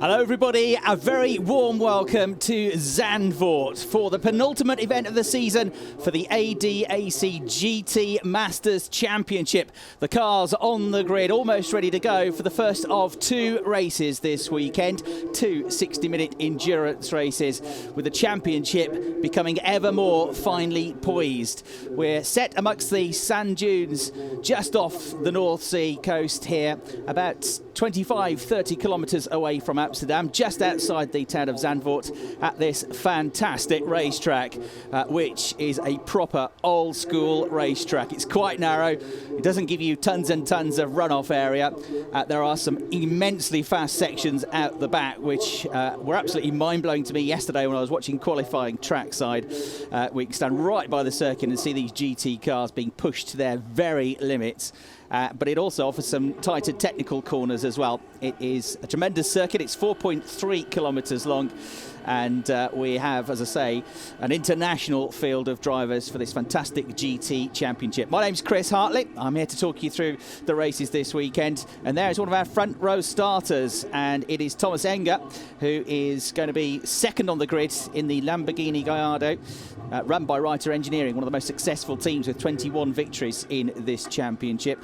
Hello everybody, a very warm welcome to Zandvoort for the penultimate event of the season for the ADAC GT Masters Championship. The cars on the grid almost ready to go for the first of two races this weekend, two 60-minute endurance races, with the championship becoming ever more finely poised. We're set amongst the sand dunes just off the North Sea coast here, about 25-30 kilometres away from Amsterdam, just outside the town of Zandvoort, at this fantastic racetrack, which is a proper old school racetrack. It's quite narrow, it doesn't give you tons and tons of runoff area. There are some immensely fast sections out the back, which were absolutely mind-blowing to me yesterday when I was watching qualifying trackside. We can stand right by the circuit and see these GT cars being pushed to their very limits. But it also offers some tighter technical corners as well. It is a tremendous circuit. It's 4.3 kilometres long. And we have, as I say, an international field of drivers for this fantastic GT Championship. My name's Chris Hartley. I'm here to talk you through the races this weekend. And there is one of our front row starters. And it is Thomas Enger, who is going to be second on the grid in the Lamborghini Gallardo, run by Reiter Engineering, one of the most successful teams with 21 victories in this championship.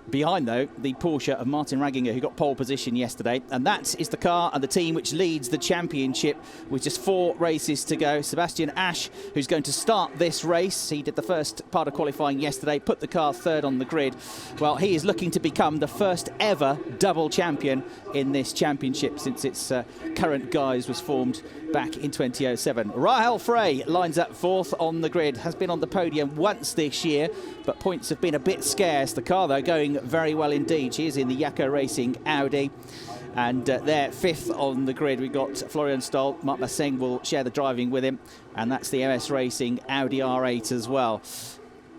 Behind, though, the Porsche of Martin Ragginger, who got pole position yesterday. And that is the car and the team which leads the championship with just 4 races to go. Sebastian Asch, who's going to start this race. He did the first part of qualifying yesterday, put the car third on the grid. Well, he is looking to become the first ever double champion in this championship since its current guise was formed back in 2007. Rahel Frey lines up 4th on the grid, has been on the podium once this year, but points have been a bit scarce. The car, though, going very well indeed. She is in the Jacco Racing Audi. And they're 5th on the grid. We've got Florian Stoll. Marc Masseng will share the driving with him. And that's the MS Racing Audi R8 as well.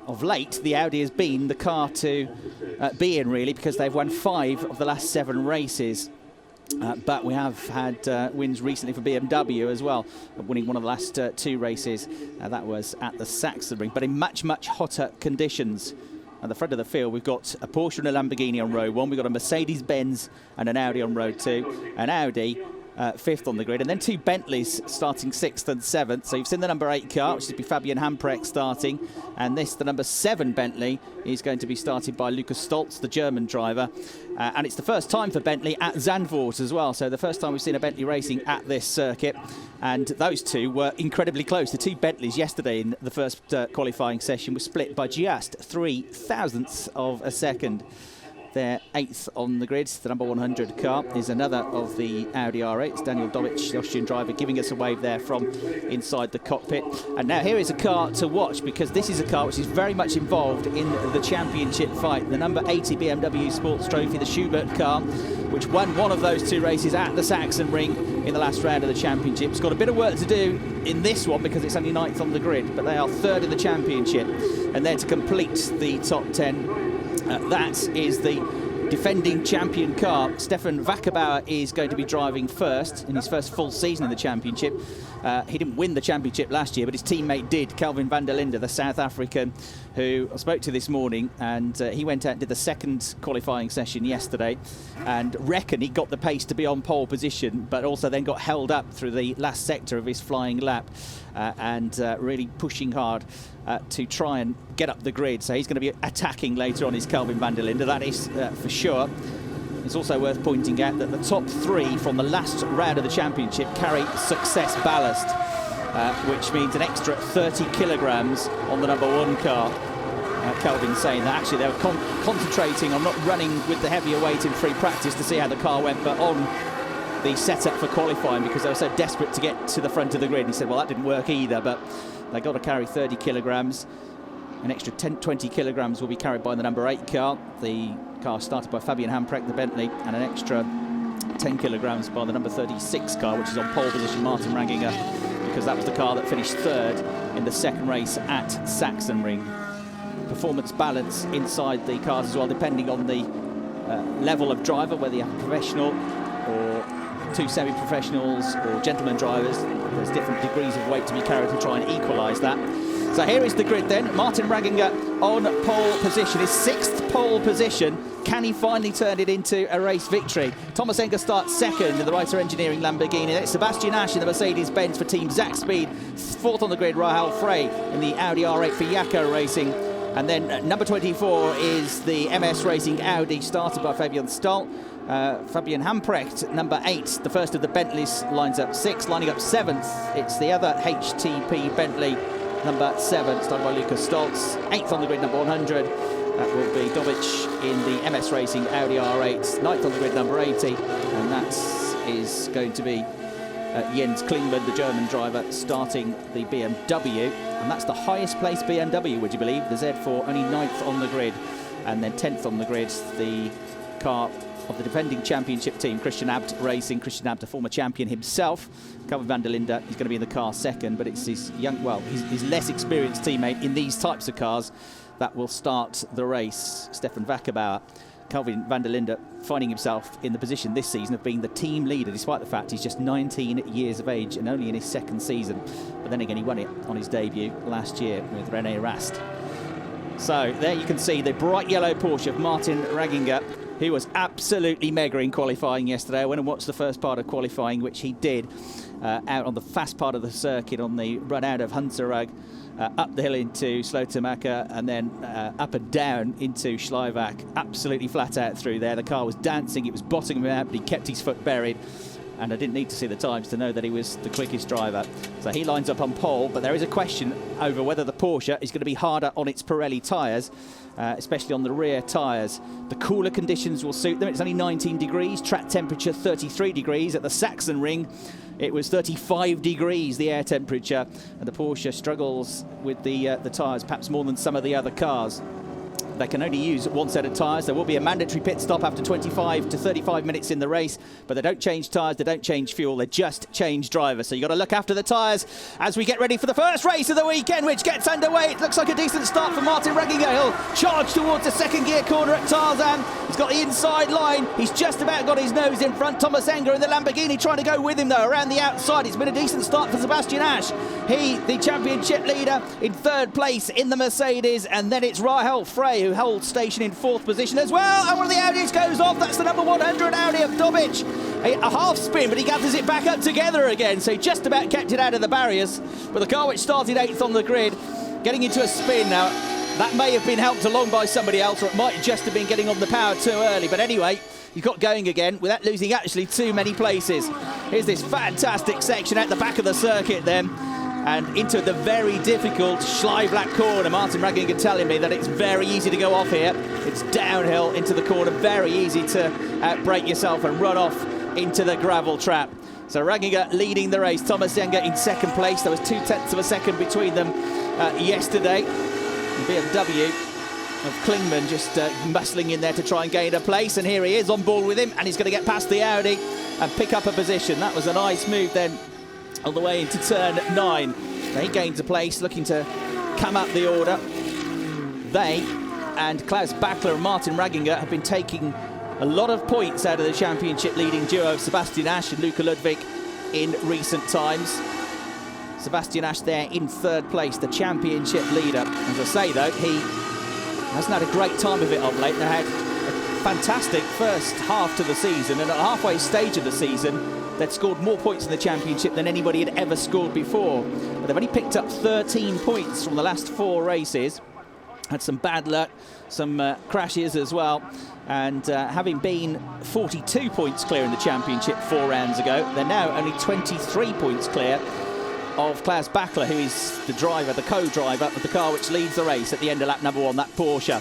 Of late, the Audi has been the car to be in, really, because they've won 5 of the last 7 races. But we have had wins recently for BMW as well, winning one of the last 2 races. That was at the Sachsenring, but in much, much hotter conditions. At the front of the field, we've got a Porsche and a Lamborghini on row 1. We've got a Mercedes-Benz and an Audi on row 2. An Audi 5th on the grid, and then 2 Bentleys starting 6th and 7th. So you've seen the number 8 car, which is be Fabian Hamprecht starting, and this, the number 7 Bentley, is going to be started by Lukas Stolz, the German driver. And it's the first time for Bentley at Zandvoort as well, so the first time we've seen a Bentley racing at this circuit. And those two were incredibly close. The 2 Bentleys yesterday in the first qualifying session were split by just 3 thousandths of a second. They're 8th on the grid. The number 100 car is another of the Audi R8s. Daniel Dobic, the Austrian driver, giving us a wave there from inside the cockpit. And now here is a car to watch, because this is a car which is very much involved in the championship fight. The number 80 BMW Sports Trophy, the Schubert car, which won one of those 2 races at the Sachsenring in the last round of the championship. It's got a bit of work to do in this one because it's only 9th on the grid, but they are 3rd in the championship. And they're to complete the top 10. That is the defending champion car. Stefan Wackerbauer is going to be driving first in his first full season in the championship. He didn't win the championship last year, but his teammate did, Kelvin van der Linde, the South African, who I spoke to this morning, and he went out and did the second qualifying session yesterday and reckoned he got the pace to be on pole position, but also then got held up through the last sector of his flying lap and really pushing hard to try and get up the grid. So he's going to be attacking later on, is Kelvin van der Linde, that is for sure. It's also worth pointing out that the top 3 from the last round of the championship carry success ballast, which means an extra 30 kilograms on the number 1 car. Kelvin saying that actually they were concentrating on not running with the heavier weight in free practice to see how the car went, but on the setup for qualifying, because they were so desperate to get to the front of the grid. He said, well, that didn't work either, but they got to carry 30 kilograms. An extra 20 kilograms will be carried by the number 8 car. The car started by Fabian Hamprecht, the Bentley, and an extra 10 kilograms by the number 36 car, which is on pole position, Martin Ragginger, because that was the car that finished 3rd in the second race at Sachsenring. Performance balance inside the cars as well, depending on the level of driver, whether you have a professional or 2 semi-professionals or gentleman drivers. There's different degrees of weight to be carried to try and equalise that. So here is the grid then. Martin Ragginger on pole position, his 6th pole position. Can he finally turn it into a race victory? Thomas Enger starts second in the Reiter Engineering Lamborghini. It's Sebastian Asch in the Mercedes-Benz for Team Zack Speed. 4th on the grid, Rahal Frey in the Audi R8 for Yako Racing. And then number 24 is the MS Racing Audi, started by Fabian Stoll. Fabian Hamprecht, number 8, the first of the Bentleys, lines up 6th. Lining up 7th, it's the other HTP Bentley, number 7, started by Lucas Stoltz. 8th on the grid, number 100. That will be Dobic in the MS Racing Audi R8. 9th on the grid, number 80. And that is going to be Jens Klingmann, the German driver, starting the BMW. And that's the highest placed BMW, would you believe? The Z4, only 9th on the grid. And then 10th on the grid, the car of the defending championship team, Christian Abt Racing. Christian Abt, a former champion himself. Calvin van der Linde, he's going to be in the car second, but it's his young, well, his less experienced teammate in these types of cars that will start the race, Stefan Wackerbauer. Calvin van der Linde finding himself in the position this season of being the team leader, despite the fact he's just 19 years of age and only in his 2nd season. But then again, he won it on his debut last year with René Rast. So there you can see the bright yellow Porsche of Martin Ragginger, who was absolutely mega in qualifying yesterday. I went and watched the first part of qualifying, which he did, out on the fast part of the circuit on the run out of Hunterrug, up the hill into Slotermacher, and then up and down into Schleivach. Absolutely flat out through there. The car was dancing, it was bottoming him out, but he kept his foot buried. And I didn't need to see the times to know that he was the quickest driver. So he lines up on pole, but there is a question over whether the Porsche is going to be harder on its Pirelli tyres, especially on the rear tyres. The cooler conditions will suit them. It's only 19 degrees, track temperature 33 degrees. At the Saxon Ring, it was 35 degrees, the air temperature. And the Porsche struggles with the tyres, perhaps more than some of the other cars. They can only use one set of tyres. There will be a mandatory pit stop after 25 to 35 minutes in the race, but they don't change tyres, they don't change fuel, they just change drivers. So you've got to look after the tyres as we get ready for the first race of the weekend, which gets underway. It looks like a decent start for Martin Ragginger. He'll charge towards the 2nd gear corner at Tarzan. He's got the inside line. He's just about got his nose in front. Thomas Enger in the Lamborghini trying to go with him, though, around the outside. It's been a decent start for Sebastian Asch. He, the championship leader, in 3rd place in the Mercedes, and then it's Rahal Frey, who holds station in 4th position as well. And one of the Audis goes off. That's the number 100 Audi of Dobic. A half spin, but he gathers it back up together again. So he just about kept it out of the barriers. But the car which started 8th on the grid, getting into a spin now. That may have been helped along by somebody else, or it might just have been getting on the power too early. But anyway, he got going again without losing actually too many places. Here's this fantastic section at the back of the circuit then, and into the very difficult Schleivach corner. Martin Ragginger telling me that it's very easy to go off here. It's downhill into the corner, very easy to outbrake yourself and run off into the gravel trap. So Ragginger leading the race. Thomas Enger in 2nd place. There was 0.2 of a second between them yesterday. The BMW of Klingmann just muscling in there to try and gain a place, and here he is on board with him, and he's going to get past the Audi and pick up a position. That was a nice move then on the way into turn 9. He gains a place, looking to come up the order. They and Klaus Bachler and Martin Ragginger have been taking a lot of points out of the championship leading duo of Sebastian Asch and Luca Ludwig in recent times. Sebastian Asch there in 3rd place, the championship leader. As I say, though, he hasn't had a great time of it of late. They had a fantastic first half to the season, and at the halfway stage of the season, they'd scored more points in the championship than anybody had ever scored before. But they've only picked up 13 points from the last 4 races. Had some bad luck, some crashes as well. And having been 42 points clear in the championship 4 rounds ago, they're now only 23 points clear of Klaus Bachler, who is the driver, the co-driver of the car which leads the race at the end of lap number 1, that Porsche.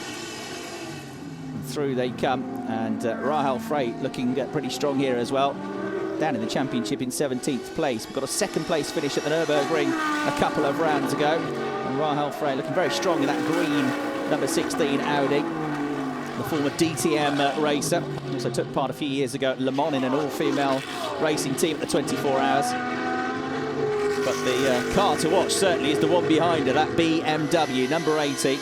And through they come, and Rahal Frey looking pretty strong here as well. Down in the championship in 17th place. We've got a 2nd place finish at the Nürburgring a couple of rounds ago. And Rahal Frey looking very strong in that green number 16 Audi. The former DTM racer. Also took part a few years ago at Le Mans in an all-female racing team at the 24 Hours. But the car to watch certainly is the one behind her, that BMW, number 80,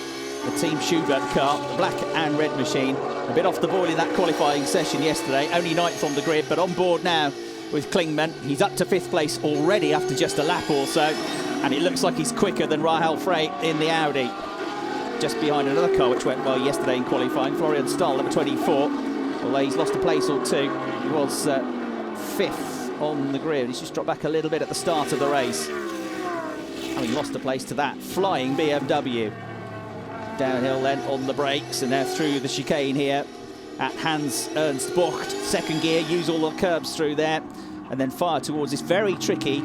the Team Schubert car, the black and red machine. A bit off the boil in that qualifying session yesterday, only 9th on the grid, but on board now with Klingmann. He's up to 5th place already after just a lap or so. And it looks like he's quicker than Rahel Frey in the Audi. Just behind another car which went well yesterday in qualifying, Florian Stahl, number 24. Although he's lost a place or two, he was 5th on the grid. He's just dropped back a little bit at the start of the race, having lost a place to that flying BMW. Downhill then on the brakes, and now through the chicane here at Hans Ernst Bucht. Second gear, use all the curbs through there, and then fire towards this very tricky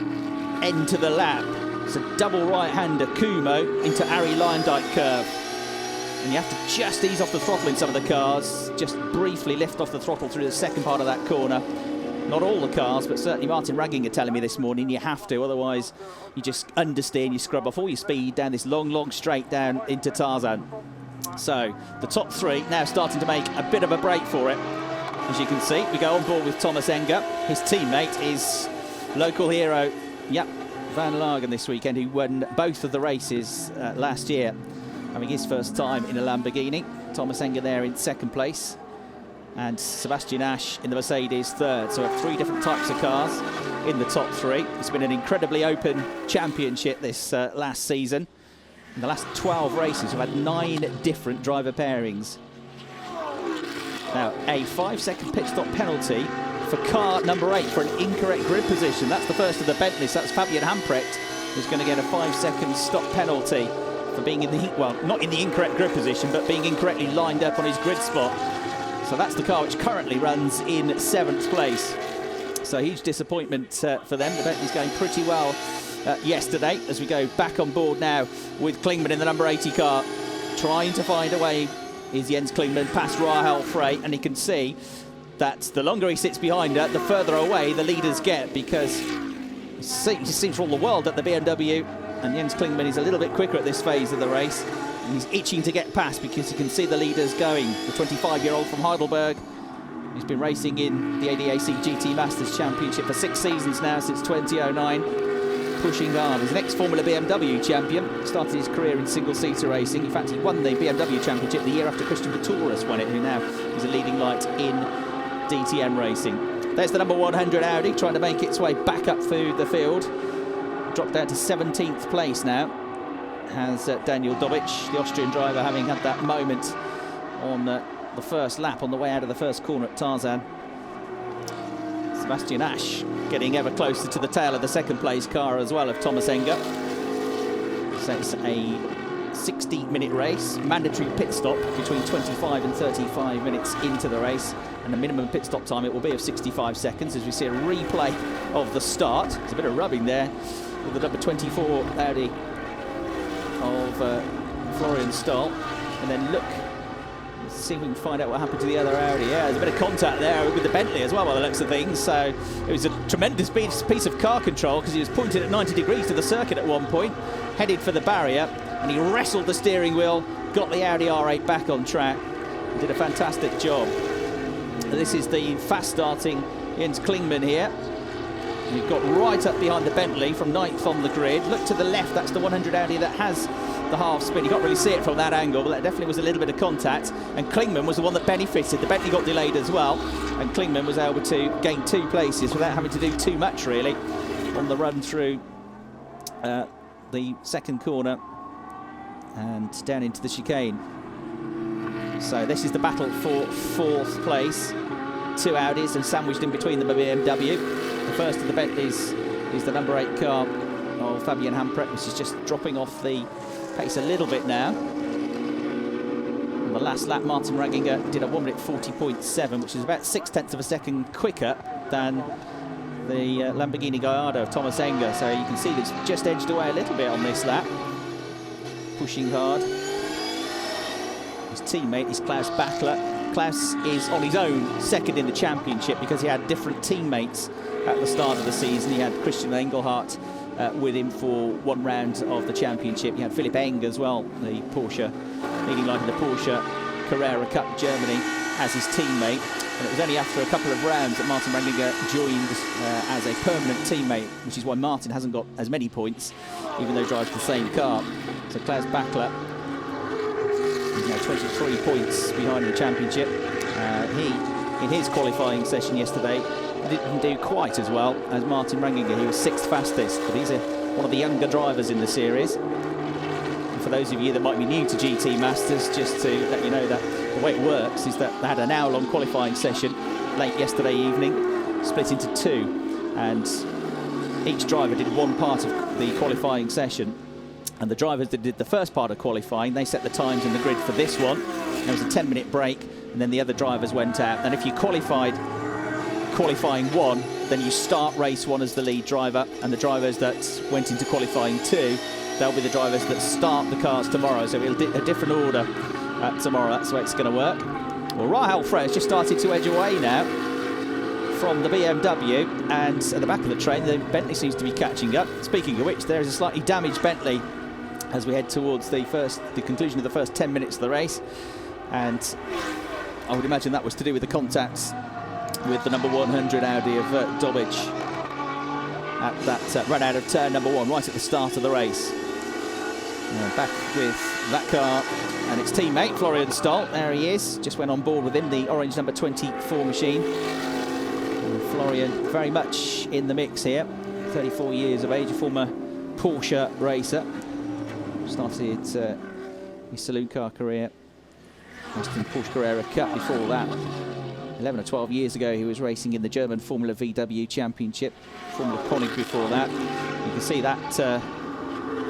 end to the lap. It's a double right-hander, Kumo into Ari Leyendijk curve. And you have to just ease off the throttle in some of the cars, just briefly lift off the throttle through the second part of that corner. Not all the cars, but certainly Martin Ragginger telling me this morning you have to, otherwise you just understeer and you scrub off all your speed down this long straight down into Tarzan. So the top 3 now starting to make a bit of a break for it. As you can see, we go on board with Thomas Enger. His teammate is local hero, Van Lagen this weekend, who won both of the races last year, having his first time in a Lamborghini. Thomas Enger there in 2nd place, and Sebastian Asch in the Mercedes 3rd. So we have 3 different types of cars in the top 3. It's been an incredibly open championship this last season. In the last 12 races, we've had 9 different driver pairings. Now, a 5-second pit stop penalty for car number 8 for an incorrect grid position. That's the first of the Bentleys. That's Fabian Hamprecht, who's going to get a 5-second stop penalty for being in the, well, not in the incorrect grid position, but being incorrectly lined up on his grid spot. So that's the car which currently runs in 7th place. So huge disappointment for them. The Bentley's going pretty well yesterday, as we go back on board now with Klingman in the number 80 car. Trying to find a way is Jens Klingman past Rahel Frey, and he can see that the longer he sits behind her, the further away the leaders get, because it seems for all the world that the BMW and Jens Klingman is a little bit quicker at this phase of the race, and he's itching to get past because he can see the leaders going. The 25-year-old from Heidelberg, he's been racing in the ADAC GT Masters Championship for 6 seasons now, since 2009, pushing hard. He's an ex-Formula BMW champion, started his career in single-seater racing. In fact, he won the BMW Championship the year after Christian Vitouras won it, who now is a leading light in DTM racing. There's the number 100 Audi trying to make its way back up through the field. Dropped down to 17th place now. Has Daniel Dobic, the Austrian driver, having had that moment on the first lap on the way out of the first corner at Tarzan. Sebastian Asch getting ever closer to the tail of the 2nd place car as well of Thomas Enger. So it's a 60-minute race, mandatory pit stop between 25 and 35 minutes into the race, and the minimum pit stop time it will be of 65 seconds as we see a replay of the start. There's a bit of rubbing there with the number 24 Audi of Florian Stahl, and then look, let's see if we can find out what happened to the other Audi. Yeah, there's a bit of contact there with the Bentley as well by the looks of things, so it was a tremendous piece of car control, because he was pointed at 90 degrees to the circuit at one point, headed for the barrier, and he wrestled the steering wheel, got the Audi R8 back on track, and did a fantastic job. This is the fast-starting Jens Klingman here. You've got right up behind the Bentley from 9th on the grid. Look to the left, that's the 100 Audi that has the half spin. You can't really see it from that angle, but that definitely was a little bit of contact. And Klingman was the one that benefited. The Bentley got delayed as well, and Klingman was able to gain 2 places without having to do too much, really, on the run through the 2nd corner and down into the chicane. So this is the battle for 4th place. 2 Audis, and sandwiched in between them a BMW. The first of the Bentleys is the number 8 car of Fabian Hamprecht, which is just dropping off the pace a little bit now. On the last lap, Martin Ragginger did a 1 minute 40.7, which is about 0.6 of a second quicker than the Lamborghini Gallardo of Thomas Enger. So you can see that it's just edged away a little bit on this lap. Pushing hard. His teammate is Klaus Bachler. Klaus is on his own 2nd in the championship because he had different teammates at the start of the season. He had Christian Engelhardt with him for 1 round of the championship. He had Philipp Eng as well, the Porsche, leading light in the Porsche Carrera Cup Germany, as his teammate. And it was only after a couple of rounds that Martin Ragginger joined as a permanent teammate, which is why Martin hasn't got as many points, even though he drives the same car. So Klaus Bachler, 23 points behind the championship. He, in his qualifying session yesterday, didn't do quite as well as Martin Ragginger. He was 6th fastest, but he's a one of the younger drivers in the series. And for those of you that might be new to GT Masters, just to let you know that the way it works is that they had an hour-long qualifying session late yesterday evening, split into two, and each driver did one part of the qualifying session. And the drivers that did the first part of qualifying, they set the times in the grid for this one. There was a 10-minute break, and then the other drivers went out. And if you qualified qualifying one, then you start race one as the lead driver, and the drivers that went into qualifying two, they'll be the drivers that start the cars tomorrow. So it'll be a different order tomorrow. That's the way it's going to work. Well, Rahul Frey has just started to edge away now from the BMW, and at the back of the train, the Bentley seems to be catching up. Speaking of which, there is a slightly damaged Bentley as we head towards the conclusion of the first 10 minutes of the race, and I would imagine that was to do with the contacts with the number 100 Audi of Dobic at that run out of turn number one right at the start of the race. Back with that car and its teammate Florian Stoll. There he is, just went on board with him, the orange number 24 machine. And Florian very much in the mix here, 34 years of age, a former Porsche racer. Started his saloon car career in Porsche Carrera Cup. Before that, 11 or 12 years ago, he was racing in the German Formula VW Championship, Formula Koenig before that. You can see that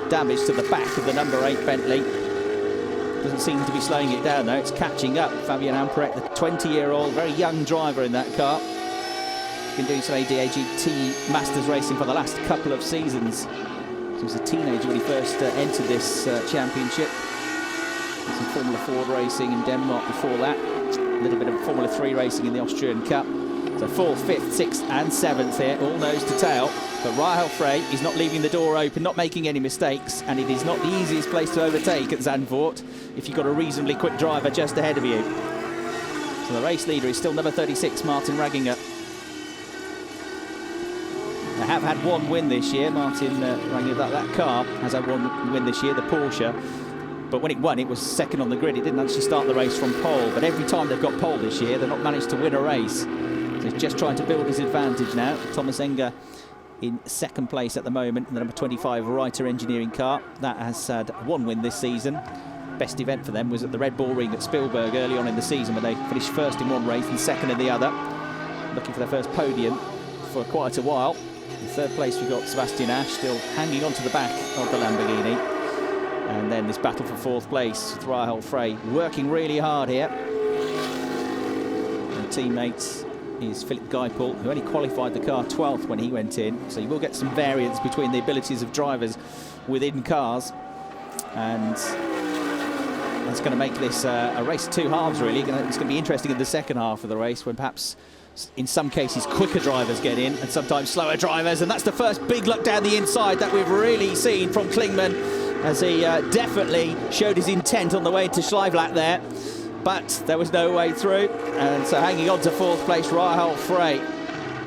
damage to the back of the number 8 Bentley. Doesn't seem to be slowing it down though, it's catching up. Fabian Amperek, the 20-year-old, very young driver in that car. Been doing some ADAC GT Masters racing for the last couple of seasons. He was a teenager when he first entered this championship. Some Formula Ford racing in Denmark before that. A little bit of Formula 3 racing in the Austrian Cup. So 4th, 5th, 6th and 7th here, all nose to tail. But Rahul Frey is not leaving the door open, not making any mistakes, and it is not the easiest place to overtake at Zandvoort if you've got a reasonably quick driver just ahead of you. So the race leader is still number 36, Martin Ragginger. They have had one win this year. Martin Ragginger, that car has had one win this year, the Porsche. But when it won, it was second on the grid. It didn't actually start the race from pole. But every time they've got pole this year, they've not managed to win a race. So he's just trying to build his advantage now. Thomas Enger in second place at the moment in the number 25 Reiter engineering car. That has had one win this season. Best event for them was at the Red Bull Ring at Spielberg early on in the season, when they finished first in one race and second in the other. Looking for their first podium for quite a while. In third place we've got Sebastian Ash, still hanging on to the back of the Lamborghini. And then this battle for fourth place with Rahul Frey working really hard here. And teammate is Philip Geipel, who only qualified the car 12th when he went in. So you will get some variance between the abilities of drivers within cars. And that's going to make this a race of two halves, really. It's going to be interesting in the second half of the race, when perhaps in some cases quicker drivers get in and sometimes slower drivers. And that's the first big look down the inside that we've really seen from Klingman, as he definitely showed his intent on the way to Schleivlatt there, but there was no way through. And so hanging on to fourth place, Rahul Frey.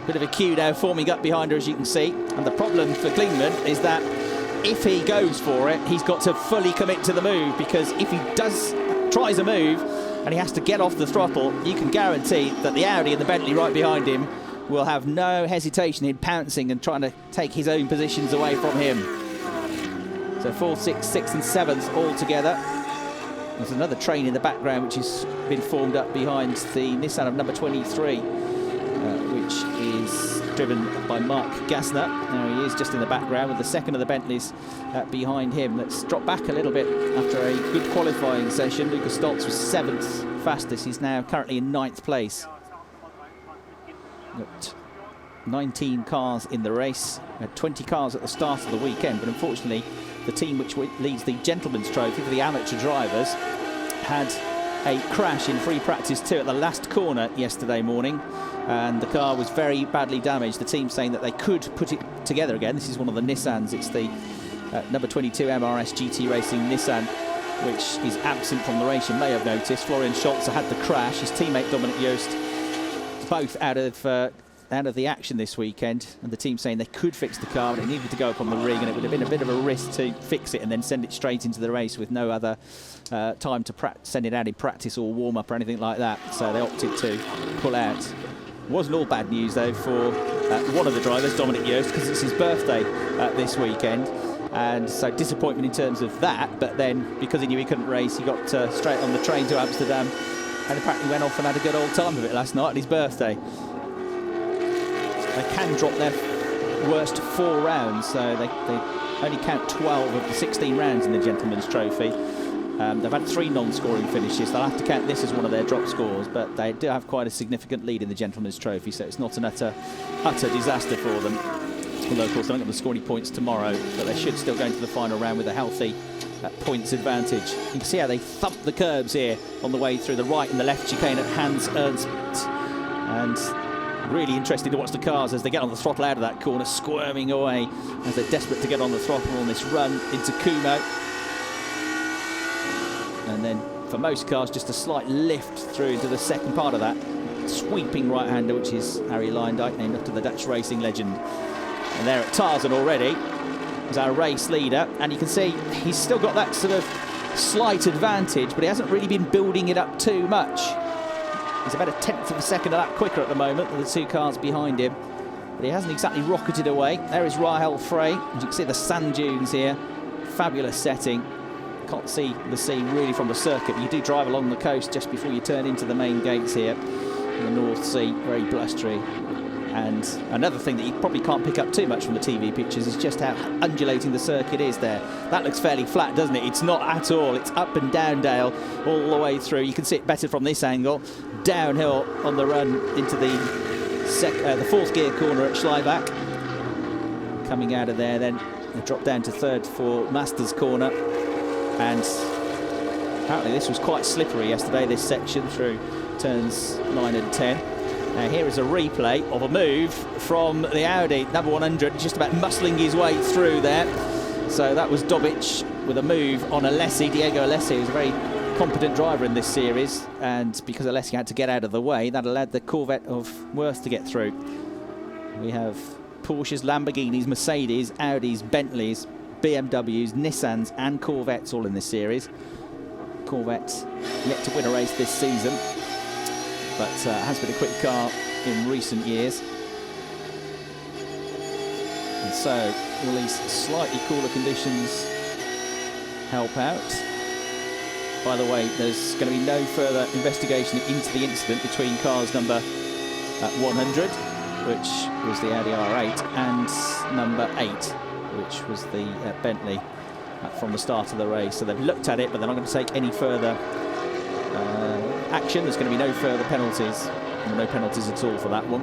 Bit of a queue now forming up behind her, as you can see. And the problem for Klingman is that if he goes for it, he's got to fully commit to the move, because if he tries a move and he has to get off the throttle, you can guarantee that the Audi and the Bentley right behind him will have no hesitation in pouncing and trying to take his own positions away from him. So 4th, 6th, 6th and 7th all together. There's another train in the background which has been formed up behind the Nissan of number 23, which is driven by Mark Gassner. Now he is just in the background with the second of the Bentleys behind him. Let's drop back a little bit after a good qualifying session. Lucas Stoltz was 7th fastest. He's now currently in 9th place. Got 19 cars in the race. We had 20 cars at the start of the weekend, but unfortunately the team which leads the Gentleman's Trophy for the amateur drivers had a crash in free practice 2 at the last corner yesterday morning, and the car was very badly damaged. The team saying that they could put it together again. This is one of the Nissans. It's the number 22 MRS GT Racing Nissan, which is absent from the race. You may have noticed Florian Scholzer had the crash. His teammate Dominic Joost both out of the action this weekend, and the team saying they could fix the car, but it needed to go up on the rig, and it would have been a bit of a risk to fix it and then send it straight into the race with no other time to send it out in practice or warm up or anything like that. So they opted to pull out. It wasn't all bad news though for one of the drivers, Dominic Yost, because it's his birthday this weekend. And so disappointment in terms of that, but then because he knew he couldn't race, he got straight on the train to Amsterdam and apparently went off and had a good old time of it last night at his birthday. They can drop their worst 4 rounds, so they only count 12 of the 16 rounds in the Gentleman's Trophy. They've had 3 non-scoring finishes. They'll have to count this as one of their drop scores, but they do have quite a significant lead in the Gentleman's Trophy, so it's not an utter disaster for them. Although, of course, they're not going to score any points tomorrow, but they should still go into the final round with a healthy points advantage. You can see how they thump the curbs here on the way through the right and the left chicane at Hans Ernst. And really interesting to watch the cars as they get on the throttle out of that corner, squirming away as they're desperate to get on the throttle on this run into Kumo. And then for most cars, just a slight lift through into the second part of that sweeping right-hander, which is Harry Lindijk, named after the Dutch racing legend. And there at Tarzan already is our race leader, and you can see he's still got that sort of slight advantage, but he hasn't really been building it up too much. He's about 1/10 of a second a lap quicker at the moment than the 2 cars behind him, but he hasn't exactly rocketed away. There is Rahel Frey. As you can see the sand dunes here, fabulous setting. Can't see the sea really from the circuit, but you do drive along the coast just before you turn into the main gates here in the North Sea, very blustery. And another thing that you probably can't pick up too much from the TV pictures is just how undulating the circuit is there. That looks fairly flat, doesn't it? It's not at all. It's up and down dale all the way through. You can see it better from this angle. Downhill on the run into the 4th gear corner at Schleibach. Coming out of there, then they drop down to 3rd for Masters corner. And apparently this was quite slippery yesterday, this section through turns 9 and 10. Now here is a replay of a move from the Audi, number 100, just about muscling his way through there. So that was Dobic with a move on Alessi, Diego Alessi, who's a very competent driver in this series. And because Alessi had to get out of the way, that allowed the Corvette of Worth to get through. We have Porsches, Lamborghinis, Mercedes, Audis, Bentleys, BMWs, Nissans and Corvettes all in this series. Corvette yet to win a race this season, but has been a quick car in recent years. And so all these slightly cooler conditions help out. By the way, there's going to be no further investigation into the incident between cars number 100, which was the Audi R8, and number 8, which was the Bentley from the start of the race. So they've looked at it, but they're not going to take any further action. There's going to be no further penalties, no penalties at all for that one.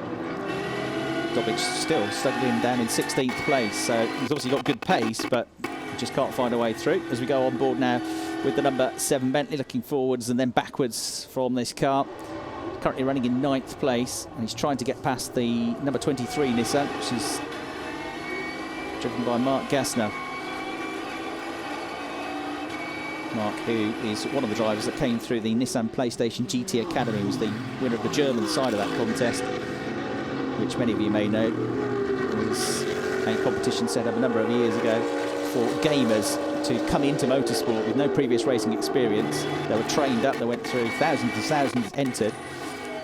Dobic still struggling down in 16th place, so he's obviously got good pace, but just can't find a way through. As we go on board now with the number 7 Bentley, looking forwards and then backwards from this car. Currently running in 9th place, and he's trying to get past the number 23 Nissan, which is driven by Mark Gassner. Mark, who is one of the drivers that came through the Nissan PlayStation GT Academy, was the winner of the German side of that contest, which many of you may know was a competition set up a number of years ago for gamers to come into motorsport with no previous racing experience. They were trained up, they went through thousands and thousands entered,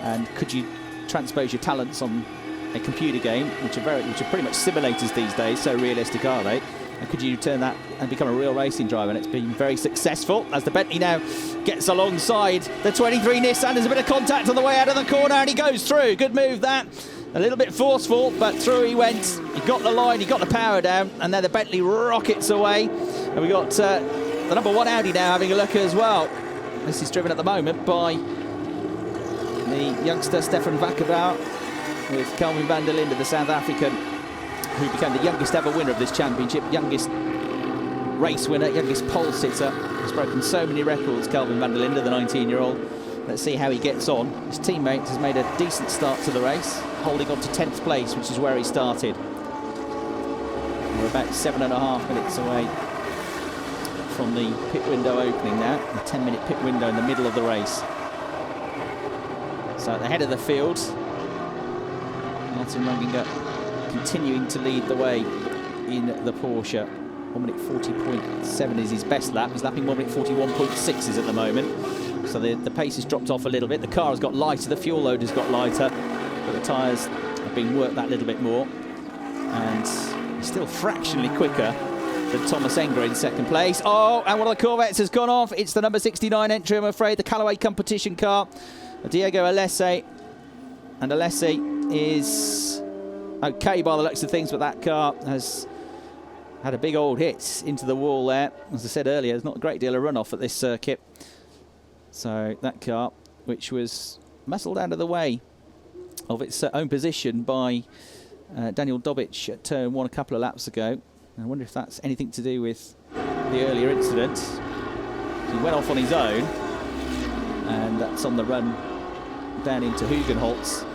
and could you transpose your talents on a computer game, which are pretty much simulators these days, so realistic are they, and could you turn that and become a real racing driver? And it's been very successful as the Bentley now gets alongside the 23 Nissan. There's a bit of contact on the way out of the corner, and he goes through. Good move that. A little bit forceful, but through he went. He got the line, he got the power down, and then the Bentley rockets away. And we got the number 1 Audi now having a look as well. This is driven at the moment by the youngster Stefan Vakkerdaal, with Calvin van der Linde, the South African, who became the youngest ever winner of this championship, youngest race winner, youngest pole sitter. He's broken so many records, Calvin van der Linde, the 19-year-old. Let's see how he gets on. His teammate has made a decent start to the race, holding on to 10th place, which is where he started. We're about 7.5 minutes away from the pit window opening now, the 10-minute pit window in the middle of the race. So at the head of the field, Martin Runginger continuing to lead the way in the Porsche. 1 minute 40.7 is his best lap. He's lapping 1 minute 41.6 at the moment. So the pace has dropped off a little bit. The car has got lighter, the fuel load has got lighter, but the tyres are have been worked that little bit more. And he's still fractionally quicker than Thomas Enger in second place. Oh, and one of the Corvettes has gone off. It's the number 69 entry, I'm afraid, the Callaway competition car, Diego Alessi. And Alessi is okay by the looks of things, but that car has had a big old hit into the wall there. As I said earlier, there's not a great deal of runoff at this circuit. So that car, which was muscled out of the way of its own position by Daniel Dobic at turn 1 a couple of laps ago. I wonder if that's anything to do with the earlier incident. He went off on his own, and that's on the run down into Hugenholtz.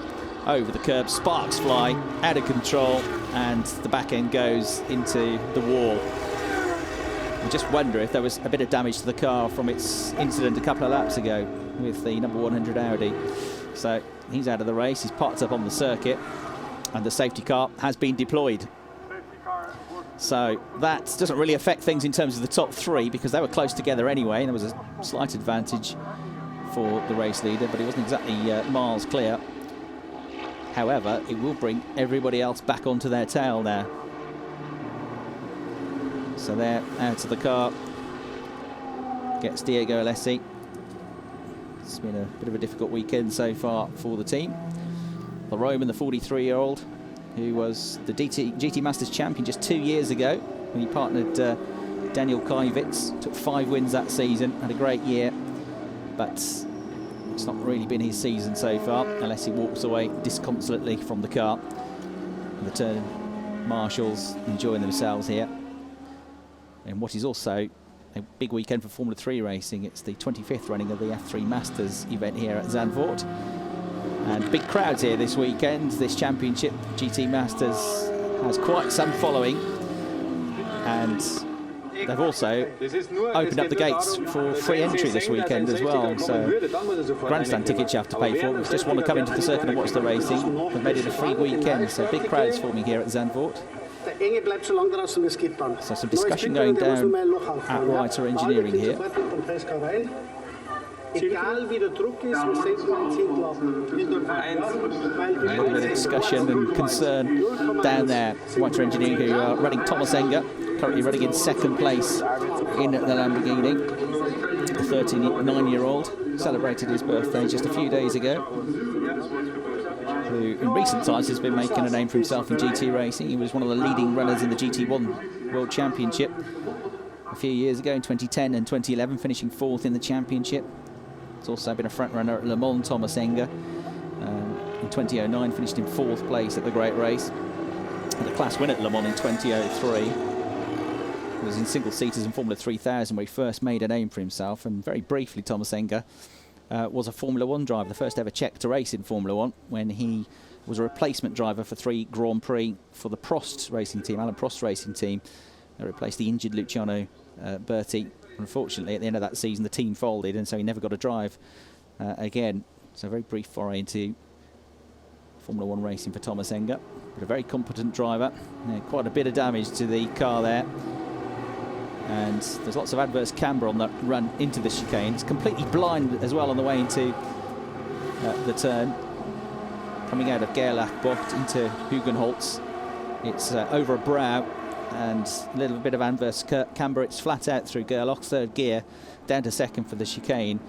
Over the curb, sparks fly, out of control, and the back end goes into the wall. I just wonder if there was a bit of damage to the car from its incident a couple of laps ago with the number 100 Audi. So he's out of the race, he's parked up on the circuit, and the safety car has been deployed. So that doesn't really affect things in terms of the top three, because they were close together anyway, and there was a slight advantage for the race leader, but it wasn't exactly miles clear. However, it will bring everybody else back onto their tail now. So they're out of the car. Gets Diego Alessi. It's been a bit of a difficult weekend so far for the team. The Roman, the 43-year-old, who was the GT Masters champion just 2 years ago when he partnered Daniel Kajvitz. Took 5 wins that season, had a great year, but it's not really been his season so far, unless he walks away disconsolately from the car. And the turn marshals enjoying themselves here. And what is also a big weekend for Formula 3 racing. It's the 25th running of the F3 Masters event here at Zandvoort. And big crowds here this weekend. This championship, GT Masters, has quite some following. And they've also opened up the gates for free entry this weekend as well. So grandstand tickets you have to pay for. If you just want to come into the circuit and watch the racing, they've made it a free weekend. So big crowds forming here at Zandvoort. So some discussion going down at Reiter Engineering here. A little bit of discussion and concern down there. Reiter Engineering, who are running Thomas Enger, currently running in second place in the Lamborghini. The 39-year-old celebrated his birthday just a few days ago, who in recent times has been making a name for himself in GT racing. He was one of the leading runners in the GT1 World Championship a few years ago in 2010 and 2011, finishing 4th in the championship. He's also been a front runner at Le Mans, Thomas Enger. In 2009, finished in 4th place at the Great Race. Had a class win at Le Mans in 2003. He was in single seaters in Formula 3000 where he first made a name for himself. And very briefly, Thomas Enger was a Formula 1 driver, the first ever Czech to race in Formula 1, when he was a replacement driver for 3 Grand Prix for the Prost racing team, Alan Prost racing team. They replaced the injured Luciano Berti. Unfortunately, at the end of that season, the team folded, and so he never got a drive again. So a very brief foray into Formula 1 racing for Thomas Enger. But a very competent driver. Quite a bit of damage to the car there. And there's lots of adverse camber on that run into the chicane. It's completely blind as well on the way into the turn. Coming out of Gerlachbocht into Hugenholtz. It's over a brow and a little bit of adverse camber. It's flat out through Gerlach, 3rd gear, down to 2nd for the chicane.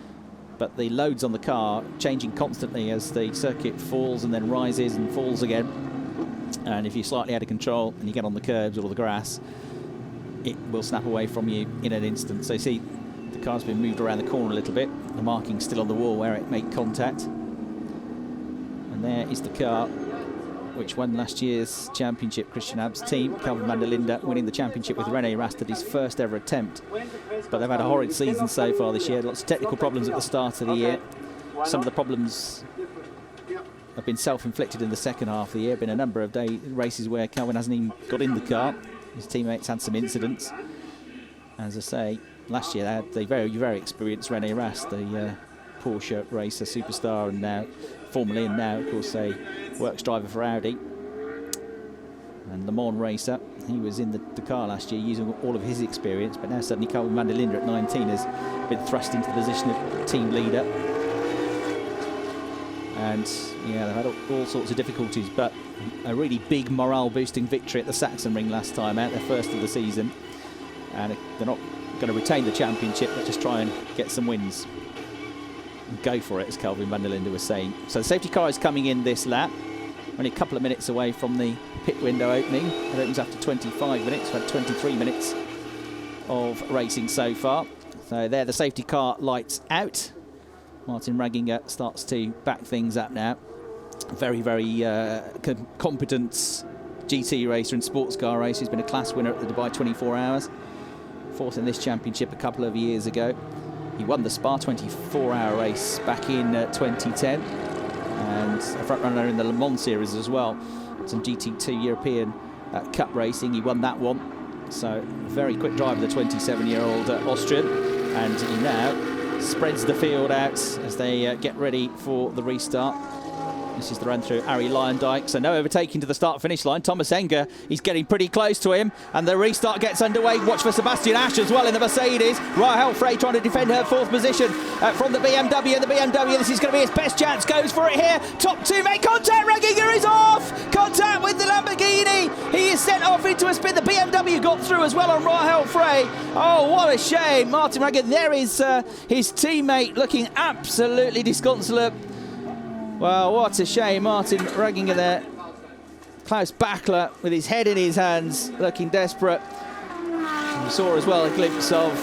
But the loads on the car changing constantly as the circuit falls and then rises and falls again. And if you're slightly out of control and you get on the curbs or the grass, it will snap away from you in an instant. So you see the car's been moved around the corner a little bit. The marking's still on the wall where it made contact. And there is the car which won last year's championship, Christian Ab's team, Calvin van der Linde, winning the championship with René Rast at his first ever attempt. But they've had a horrid season so far this year. Lots of technical problems at the start of the year. Some of the problems have been self-inflicted in the second half of the year. Been a number of races where Calvin hasn't even got in the car. His teammates had some incidents. As I say, last year they had the very, very experienced René Rast, the Porsche racer superstar, and now formerly, and now of course a works driver for Audi and Le Mans racer. He was in the car last year using all of his experience, but now suddenly Calvin van der Linde at 19 has been thrust into the position of team leader. And yeah, they've had all sorts of difficulties, but a really big morale-boosting victory at the Sachsenring last time out, their first of the season. And they're not going to retain the championship, but just try and get some wins. And go for it, as Calvin van der Linde was saying. So the safety car is coming in this lap. Only a couple of minutes away from the pit window opening. It opens after 25 minutes. We've had 23 minutes of racing so far. So there, the safety car lights out. Martin Ragginger starts to back things up now. Very, very competent GT racer and sports car racer. He's been a class winner at the Dubai 24 Hours. Fourth in this championship a couple of years ago. He won the Spa 24-hour race back in 2010. And a front runner in the Le Mans series as well. Some GT2 European Cup racing. He won that one. So very quick driver, the 27-year-old Austrian. And he now spreads the field out as they get ready for the restart. This is the run through Ari Lyondijk. So no overtaking to the start-finish line. Thomas Enger, he's getting pretty close to him. And the restart gets underway. Watch for Sebastian Asch as well in the Mercedes. Rahel Frey trying to defend her fourth position from the BMW. The BMW, this is going to be his best chance. Goes for it here. Top two make contact. Ragginger is off. Contact with the Lamborghini. He is sent off into a spin. The BMW got through as well on Rahel Frey. Oh, what a shame. Martin Ragginger, there is his teammate looking absolutely disconsolate. Well, what a shame. Martin Ragginger there. Klaus Bachler with his head in his hands, looking desperate. We saw as well a glimpse of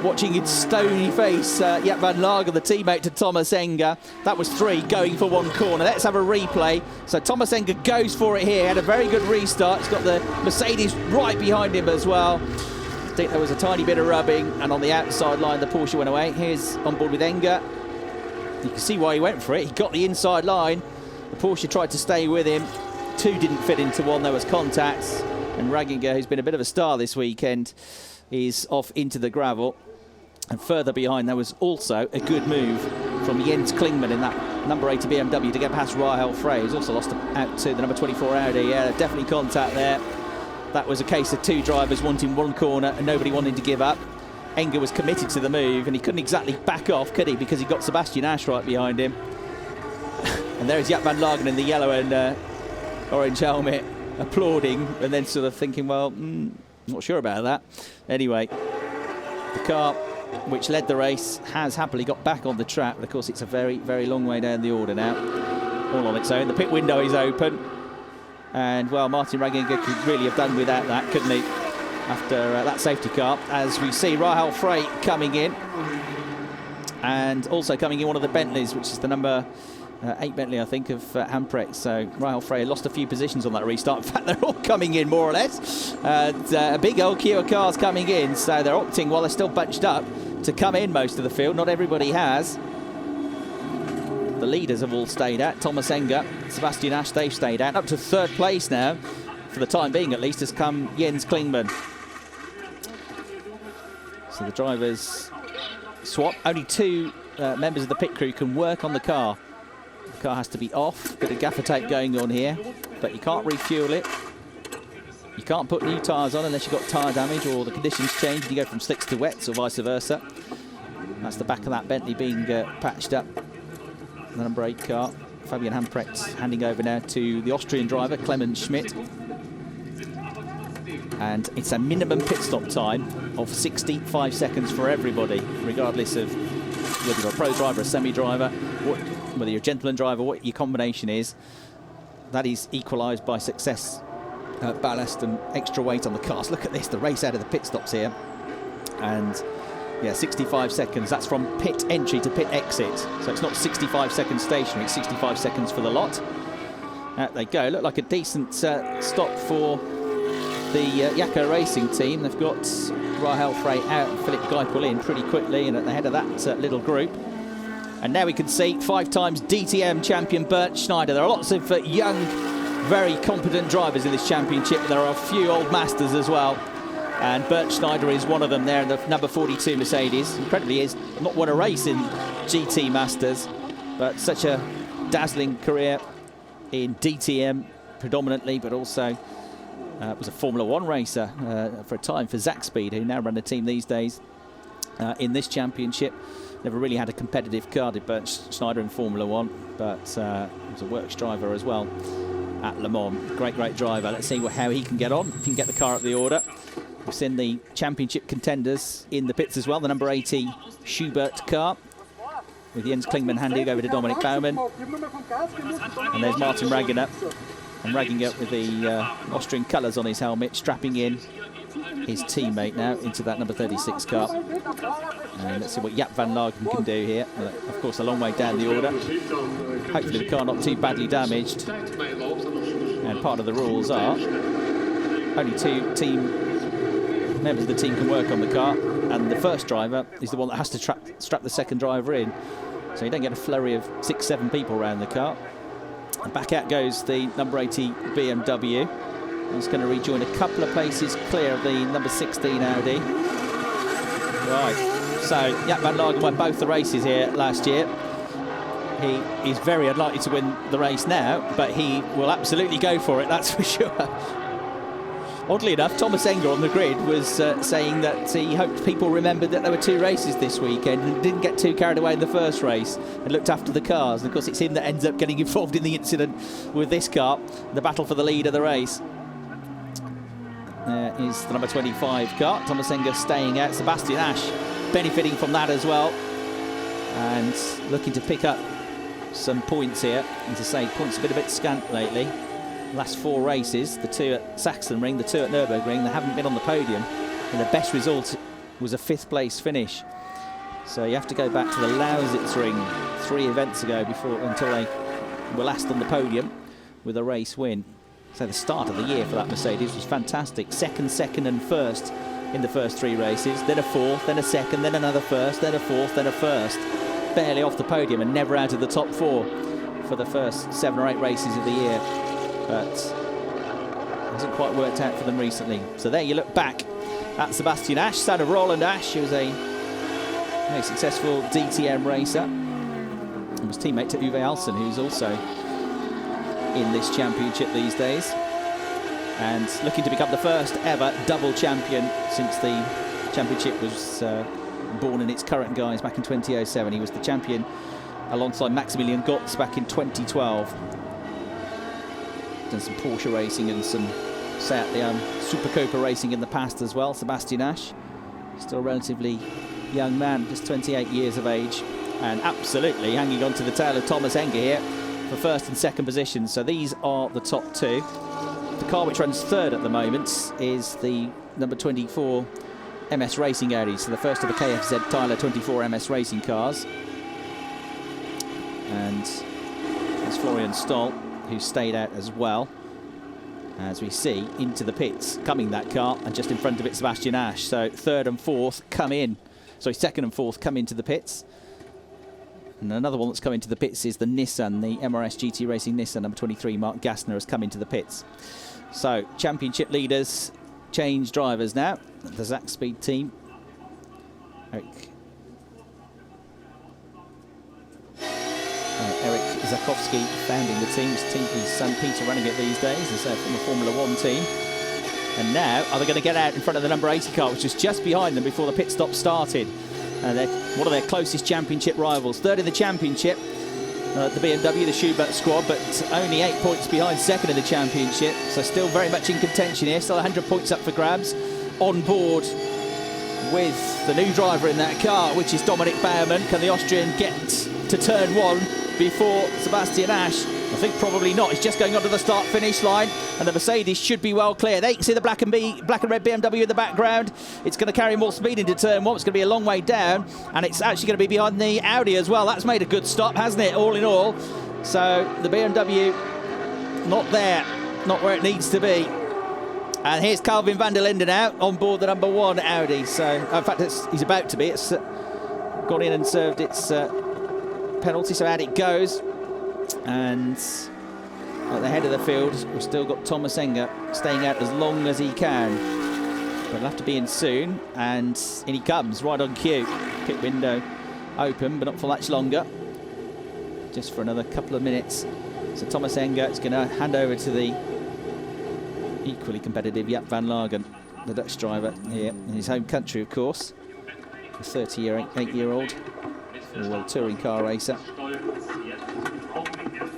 watching its stony face, Jaap van Lager, the teammate to Thomas Enger. That was three going for one corner. Let's have a replay. So Thomas Enger goes for it here. Had a very good restart. He's got the Mercedes right behind him as well. I think there was a tiny bit of rubbing, and on the outside line the Porsche went away. Here's on board with Enger. You can see why he went for it. He got the inside line. The Porsche tried to stay with him. Two didn't fit into one. There was contacts. And Ragginger, who's been a bit of a star this weekend, is off into the gravel. And further behind, there was also a good move from Jens Klingmann in that number 80 BMW to get past Rahel Frey, who's also lost out to the number 24 Audi. Yeah, definitely contact there. That was a case of two drivers wanting one corner and nobody wanting to give up. Enger was committed to the move, and he couldn't exactly back off, could he? Because he got Sebastian Asch right behind him. And there's Jaap van Lagen in the yellow and orange helmet applauding, and then sort of thinking, well, not sure about that. Anyway, the car which led the race has happily got back on the track, but of course it's a very, very long way down the order now, all on its own. The pit window is open, and well, Martin Ragginger could really have done without that, couldn't he? After that safety car, as we see Rahel Frey coming in, and also coming in one of the Bentleys, which is the number 8 Bentley, I think, of Hamprecht. So Rahel Frey lost a few positions on that restart. In fact, they're all coming in more or less. A big old queue of cars coming in, so they're opting, while they're still bunched up, to come in most of the field. Not everybody has. The leaders have all stayed out. Thomas Enger, Sebastian Asch, they've stayed out. Up to third place now, for the time being at least, has come Jens Klingmann. So the drivers swap. Only two members of the pit crew can work on the car. The car has to be off. Bit of gaffer tape going on here, but you can't refuel it. You can't put new tyres on unless you've got tyre damage or the conditions change and you go from slicks to wets or vice versa. That's the back of that Bentley being patched up. The number 8 car. Fabian Hamprecht handing over now to the Austrian driver, Clemens Schmidt. And it's a minimum pit stop time of 65 seconds for everybody, regardless of whether you're a pro driver, a semi-driver, whether you're a gentleman driver, what your combination is. That is equalised by success, ballast and extra weight on the cars. Look at this, the race out of the pit stops here. And yeah, 65 seconds, that's from pit entry to pit exit. So it's not 65 seconds stationary, it's 65 seconds for the lot. Out they go. Look like a decent stop for the Yako Racing team. They've got Rahel Frey out and Philip Geipel in pretty quickly, and at the head of that little group. And now we can see 5 times DTM champion Bernd Schneider. There are lots of young, very competent drivers in this championship, but there are a few old masters as well. And Bernd Schneider is one of them there in the number 42 Mercedes. Incredibly, he's not won a race in GT Masters, but such a dazzling career in DTM predominantly, but also was a Formula 1 racer for a time for Zack Speed, who now run the team these days in this championship. Never really had a competitive car, did Bernd Schneider in Formula 1, but was a works driver as well at Le Mans. Great driver. Let's see how he can get on, if he can get the car up the order. We've seen the championship contenders in the pits as well. The number 80 Schubert car with Jens Klingman handing over to Dominic Baumann. And there's Martin Raggener. And Raggener with the Austrian colours on his helmet, strapping in his teammate now into that number 36 car. And let's see what Jaap van Lagen can do here. Of course, a long way down the order. Hopefully the car not too badly damaged. And part of the rules are only 2 team members of the team can work on the car, and the first driver is the one that has to strap the second driver in, so you don't get a flurry of 6-7 people around the car. And back out goes the number 80 BMW. He's going to rejoin a couple of places clear of the number 16 Audi. Right, so Jaap van Lagen won both the races here last year. He is very unlikely to win the race now, but he will absolutely go for it, that's for sure. Oddly enough, Thomas Enger on the grid was saying that he hoped people remembered that there were 2 races this weekend and didn't get too carried away in the first race and looked after the cars. And of course, it's him that ends up getting involved in the incident with this car, the battle for the lead of the race. There is the number 25 car, Thomas Enger staying out, Sebastian Asch benefiting from that as well, and looking to pick up some points here. As I say, points have been a bit scant lately. Last 4 races, the 2 at Sachsenring, the 2 at Nürburgring, they haven't been on the podium, and the best result was a 5th place finish. So you have to go back to the Lausitzring 3 events ago until they were last on the podium with a race win. So the start of the year for that Mercedes was fantastic. Second and first in the first 3 races, then a 4th, then a 2nd, then another 1st, then a 4th, then a 1st. Barely off the podium and never out of the top 4 for the first 7 or 8 races of the year. But it hasn't quite worked out for them recently. So there you look back at Sebastian Asch, son of Roland Asch, who was a very successful DTM racer and was teammate to Uwe Alsen, who's also in this championship these days, and looking to become the first ever double champion since the championship was born in its current guise back in 2007. He was the champion alongside Maximilian Gotz back in 2012. Done some Porsche racing and some Seat Leon Supercopa racing in the past as well. Sebastian Asch, still a relatively young man, just 28 years of age, and absolutely hanging on to the tail of Thomas Enger here for 1st and 2nd positions. So these are the top 2. The car which runs 3rd at the moment is the number 24 MS Racing Audi, so the first of the KFZ Tyler 24 MS Racing cars. And there's Florian Stoll, who stayed out as well, as we see into the pits coming that car, and just in front of it Sebastian Asch. So 3rd and 4th come in, sorry, 2nd and 4th come into the pits. And another one that's come into the pits is the Nissan, the MRS GT Racing Nissan number 23 Mark Gassner has come into the pits. So championship leaders change drivers now. The Zach Speed team, Eric Zakowski founding the team. His son Peter running it these days, as from the Formula 1 team. And now, are they going to get out in front of the number 80 car, which was just behind them before the pit stop started? And they're one of their closest championship rivals. 3rd in the championship, the BMW, the Schubert squad, but only 8 points behind 2nd in the championship. So still very much in contention here. Still 100 points up for grabs. On board with the new driver in that car, which is Dominic Baumann. Can the Austrian get to turn 1 before Sebastian Asch? I think probably not. He's just going onto the start-finish line, and the Mercedes should be well clear. There you can see the black and red BMW in the background. It's going to carry more speed into turn 1. It's going to be a long way down, and it's actually going to be behind the Audi as well. That's made a good stop, hasn't it, all in all? So the BMW not there, not where it needs to be. And here's Calvin van der Linden out on board the number 1 Audi. So, in fact, he's about to be. It's gone in and served its penalty, so out it goes. And at the head of the field, we've still got Thomas Enger staying out as long as he can. But he'll have to be in soon, and in he comes, right on cue. Pit window open, but not for much longer. Just for another couple of minutes. So Thomas Enger is going to hand over to the equally competitive Jaap van Lagen, the Dutch driver here in his home country, of course. The 38-year-old. all-world touring car racer.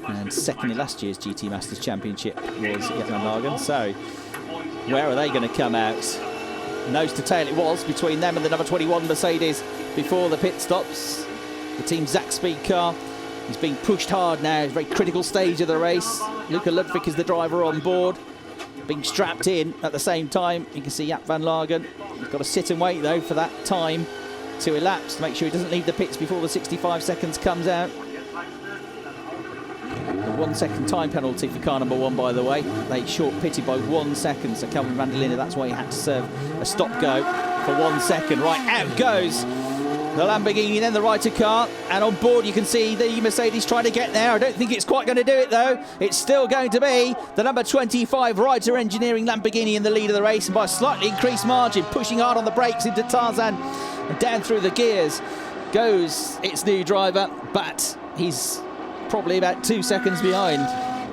And second in last year's GT Masters Championship was Jaap van Lagen. So where are they going to come out? Nose to tail it was between them and the number 21 Mercedes before the pit stops. The Team Zack Speed car is being pushed hard now. It's a very critical stage of the race. Luca Ludwig is the driver on board, being strapped in at the same time. You can see Jaap van Lagen. He's got to sit and wait though for that time to elapse to make sure he doesn't leave the pits before the 65 seconds comes out. The 1 second time penalty for car number 1, by the way. They short pitted by 1 second, so Kelvin van der Linde, that's why he had to serve a stop go for 1 second. Right, out goes the Lamborghini, then the Reiter car, and on board you can see the Mercedes trying to get there. I don't think it's quite going to do it though. It's still going to be the number 25 Reiter Engineering Lamborghini in the lead of the race, and by a slightly increased margin, pushing hard on the brakes into Tarzan, and down through the gears goes its new driver, but he's probably about 2 seconds behind.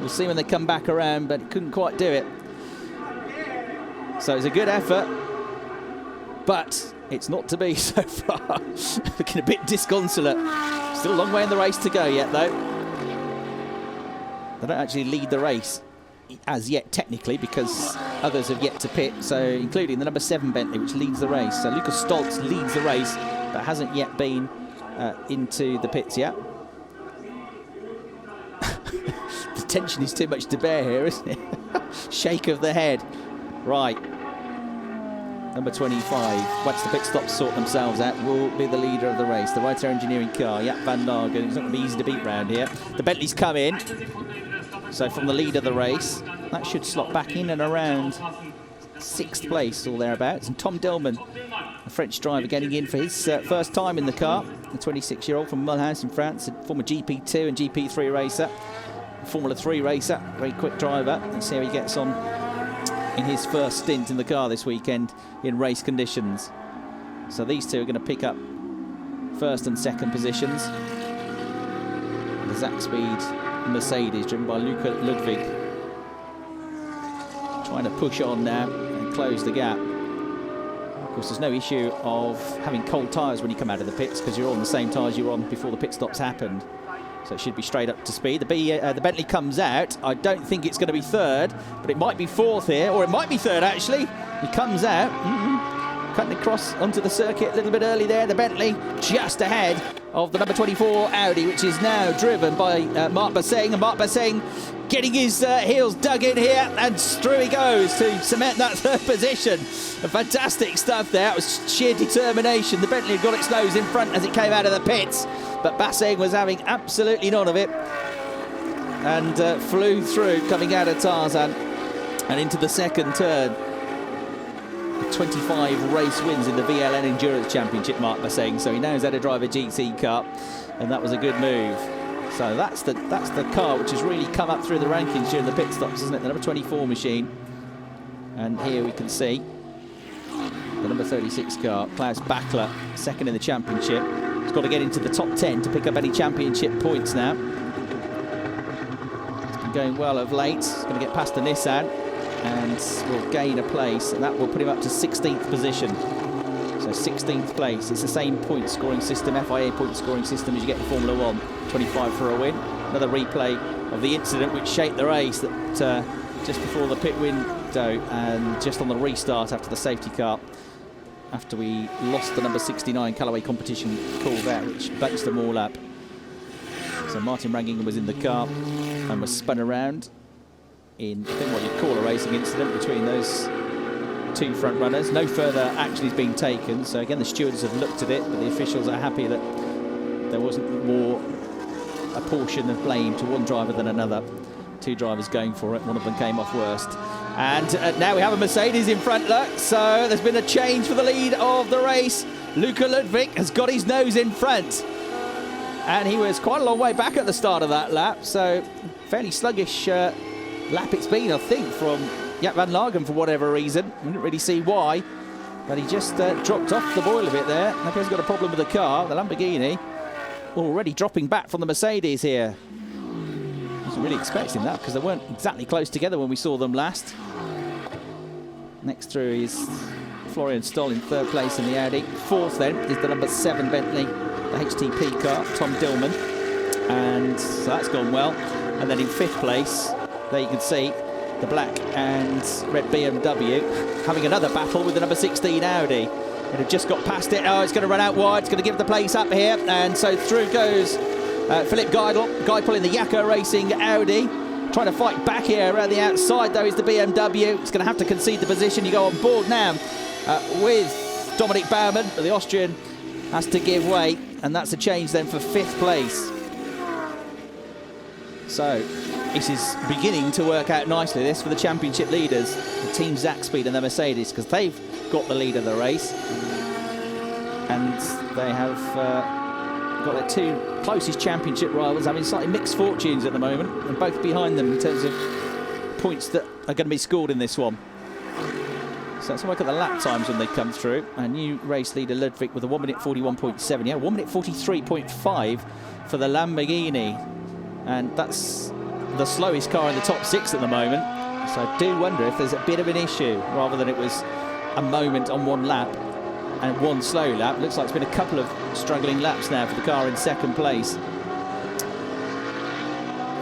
We'll see when they come back around, but couldn't quite do it. So it's a good effort, but it's not to be so far. Looking a bit disconsolate. Still a long way in the race to go yet, though. They don't actually lead the race as yet, technically, because others have yet to pit, so including the number 7 Bentley, which leads the race. So Lucas Stoltz leads the race, but hasn't yet been into the pits yet. The tension is too much to bear here, isn't it? Shake of the head. Right. Number 25, once the pit stops sort themselves out, will be the leader of the race. The Reiter Engineering car, Jaap van Lagen. It's not going to be easy to beat round here. The Bentley's come in. So from the lead of the race, that should slot back in and around 6th place or thereabouts. And Tom Dillman, a French driver, getting in for his first time in the car. The 26-year-old from Mulhouse in France, a former GP2 and GP3 racer. Formula 3 racer, very quick driver. Let's see how he gets on in his first stint in the car this weekend in race conditions. So these two are going to pick up first and second positions. The Zack Speed Mercedes, driven by Luca Ludwig, trying to push on now and close the gap. Of course, there's no issue of having cold tyres when you come out of the pits, because you're on the same tyres you were on before the pit stops happened. So it should be straight up to speed. The Bentley comes out. I don't think it's going to be third, but it might be fourth here, or it might be third, actually. He comes out, cutting across onto the circuit a little bit early there. The Bentley just ahead of the number 24 Audi, which is now driven by Marc Basseng. And Marc Basseng getting his heels dug in here, and through he goes to cement that third position. Fantastic stuff there. It was sheer determination. The Bentley had got its nose in front as it came out of the pits, but Basseng was having absolutely none of it, and flew through, coming out of Tarzan and into the second turn. 25 race wins in the VLN Endurance Championship, Marc Basseng, so he knows how to drive a GT car, and that was a good move. So that's the car which has really come up through the rankings during the pit stops, isn't it? The number 24 machine. And here we can see the number 36 car, Klaus Bachler, second in the championship. He's got to get into the top 10 to pick up any championship points now. It's been going well of late. He's going to get past the Nissan and will gain a place, and that will put him up to 16th position. So 16th place. It's the same point scoring system, FIA point scoring system, as you get in Formula 1. 25 for a win. Another replay of the incident which shaped the race that just before the pit window and just on the restart after the safety car, after we lost the number 69 Callaway competition call there, which bunched them all up. So Martin Rangingham was in the car and was spun around in, I think, what you'd call a racing incident between those two front runners. No further action is being taken. So again, the stewards have looked at it, but the officials are happy that there wasn't more a portion of blame to one driver than another. Two drivers going for it. One of them came off worst. And now we have a Mercedes in front, look. So there's been a change for the lead of the race. Luca Ludwig has got his nose in front. And he was quite a long way back at the start of that lap. So fairly sluggish lap it's been, I think, from Jaap van Lagen for whatever reason. We didn't really see why. But he just dropped off the boil a bit there. Maybe he's got a problem with the car. The Lamborghini already dropping back from the Mercedes here. Wasn't really expecting that, because they weren't exactly close together when we saw them last. Next through is Florian Stoll in third place in the Audi. Fourth then is the number 7 Bentley the HTP car, Tom Dillman. And so that's gone well. And then in 5th place, there you can see the black and red BMW having another battle with the number 16 Audi. It had just got past it. Oh, it's going to run out wide. It's going to give the place up here. And so through goes Philipp Geipel in the Yakko Racing Audi. Trying to fight back here around the outside, though, is the BMW. It's going to have to concede the position. You go on board now with Dominic Baumann, but the Austrian has to give way. And that's a change then for 5th place. So this is beginning to work out nicely, this, for the championship leaders, the Team Zach Speed and the Mercedes, because they've got the lead of the race. And they have got their 2 closest championship rivals having slightly mixed fortunes at the moment, and both behind them in terms of points that are going to be scored in this one. So let's look at the lap times when they come through. A new race leader, Ludwig, with a 1 minute 41.7. Yeah, 1 minute 43.5 for the Lamborghini. And that's the slowest car in the top 6 at the moment. So I do wonder if there's a bit of an issue, rather than it was a moment on one lap and one slow lap. Looks like it's been a couple of struggling laps now for the car in 2nd place.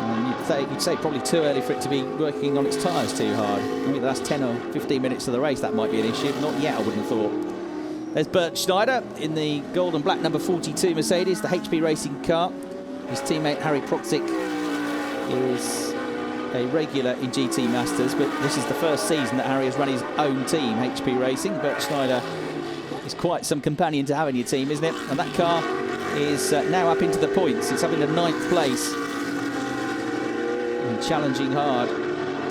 And you'd say probably too early for it to be working on its tyres too hard. Maybe the last 10 or 15 minutes of the race that might be an issue. Not yet, I wouldn't have thought. There's Bert Schneider in the gold and black number 42 Mercedes, the HP Racing car. His teammate Harry Proxic is a regular in GT Masters, but this is the first season that Harry has run his own team, HP Racing. Bert Schneider is quite some companion to have in your team, isn't it? And that car is now up into the points. It's up into 9th place. And challenging hard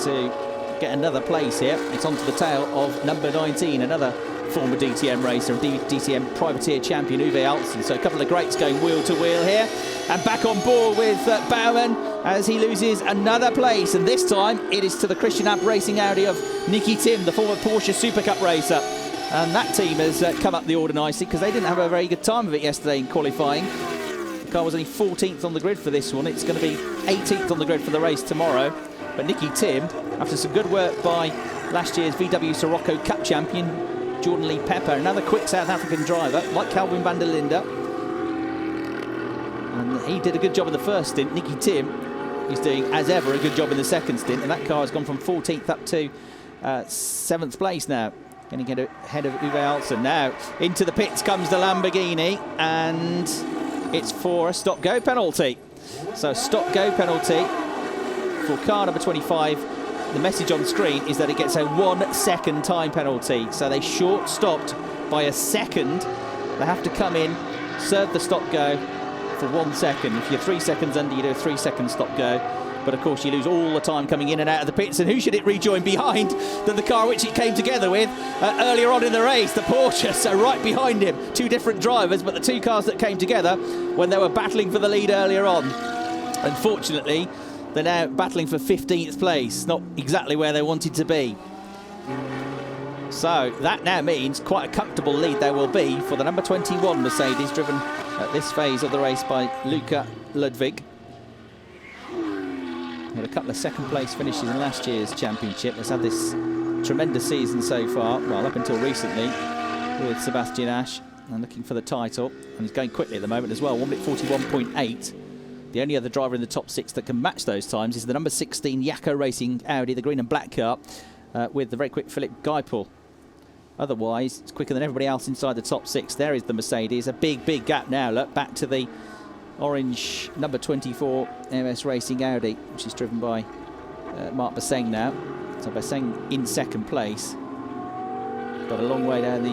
to get another place here. It's onto the tail of number 19, another former DTM racer, DTM privateer champion, Uwe Alsen. So a couple of greats going wheel to wheel here. And back on board with Baumann as he loses another place. And this time it is to the Christian Abt Racing Audi of Nicky Tim, the former Porsche Super Cup racer. And that team has come up the order nicely, because they didn't have a very good time of it yesterday in qualifying. The car was only 14th on the grid for this one. It's going to be 18th on the grid for the race tomorrow. But Nicky Tim, after some good work by last year's VW Sirocco Cup champion Jordan Lee Pepper, another quick South African driver like Calvin van der Linde, and he did a good job in the first stint. Nicky Tim is doing, as ever, a good job in the 2nd stint, and that car has gone from 14th up to 7th place now. Going to get ahead of Uwe Alsen. Now into the pits comes the Lamborghini, and it's for a stop-go penalty. So stop-go penalty for car number 25. The message on screen is that it gets a 1 second time penalty. So they short-stopped by a second. They have to come in, serve the stop-go for 1 second. If you're 3 seconds under, you do a 3 second stop-go. But of course you lose all the time coming in and out of the pits. And who should it rejoin behind than the car which it came together with earlier on in the race, the Porsche. So right behind him, 2 different drivers, but the 2 cars that came together when they were battling for the lead earlier on. Unfortunately, they're now battling for 15th place, not exactly where they wanted to be. So that now means quite a comfortable lead there will be for the number 21 Mercedes, driven at this phase of the race by Luca Ludwig. Had a couple of 2nd place finishes in last year's championship. Has had this tremendous season so far, well, up until recently, with Sebastian Asch, and looking for the title. And he's going quickly at the moment as well, 1 minute 41.8. The only other driver in the top 6 that can match those times is the number 16 Yakko Racing Audi, the green and black car, with the very quick Philipp Geipel. Otherwise, it's quicker than everybody else inside the top 6. There is the Mercedes. A big, big gap now. Look, back to the orange number 24 MS Racing Audi, which is driven by Marc Basseng now. So Basseng in 2nd place, but a long way down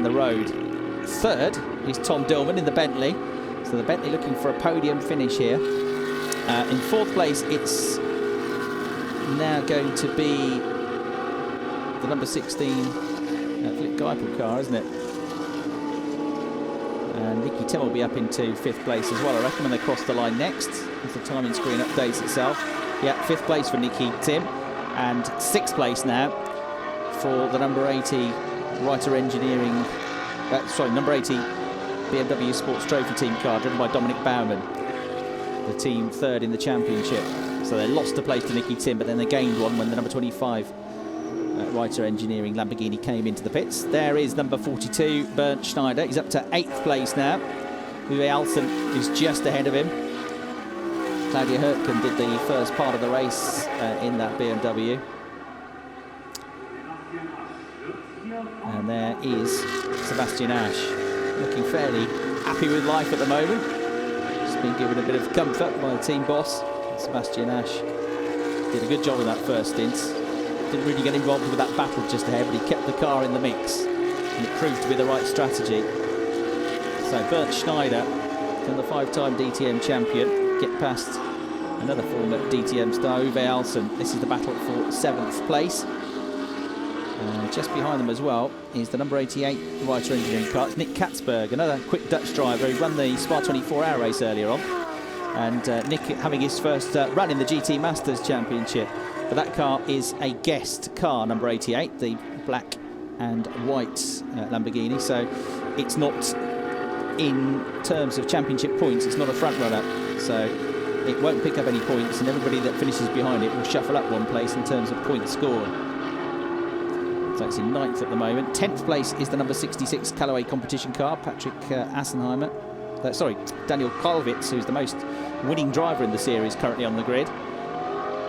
the road. 3rd is Tom Dillman in the Bentley. So the Bentley looking for a podium finish here. In 4th place, it's now going to be the number 16 Philipp Geipel car, isn't it? And Nicky Tim will be up into 5th place as well, I reckon, when they cross the line next, as the timing screen updates itself. Yeah, 5th place for Nicky Tim, and 6th place now for the number 80 Reiter Engineering, number 80 BMW Sports Trophy Team car, driven by Dominic Baumann, the team 3rd in the championship. So they lost a place to Nicky Tim, but then they gained one when the number 25 Reiter Engineering Lamborghini came into the pits. There is number 42 Bernd Schneider. He's up to 8th place now. Uwe Alsen is just ahead of him. Claudia Hurtgen did the first part of the race in that BMW. And there is Sebastian Asch, looking fairly happy with life at the moment. Just been given a bit of comfort by the team boss. Sebastian Asch did a good job in that first stint. Didn't really get involved with that battle just ahead, but he kept the car in the mix, and it proved to be the right strategy. So Bernd Schneider, and the 5-time DTM champion, get past another former DTM star, Uwe Alsen. This is the battle for 7th place. Just behind them as well is the number 88 Reiter Engineering car. It's Nick Katzberg, another quick Dutch driver who ran the Spa 24-hour race earlier on. And Nick having his first run in the GT Masters Championship. But that car is a guest car, number 88, the black and white Lamborghini. So it's not, in terms of championship points, it's not a front runner. So it won't pick up any points, and everybody that finishes behind it will shuffle up one place in terms of points scored. So it's in 9th at the moment. 10th place is the number 66 Callaway competition car, Patrick Assenheimer. Daniel Kalvitz, who's the most winning driver in the series currently on the grid.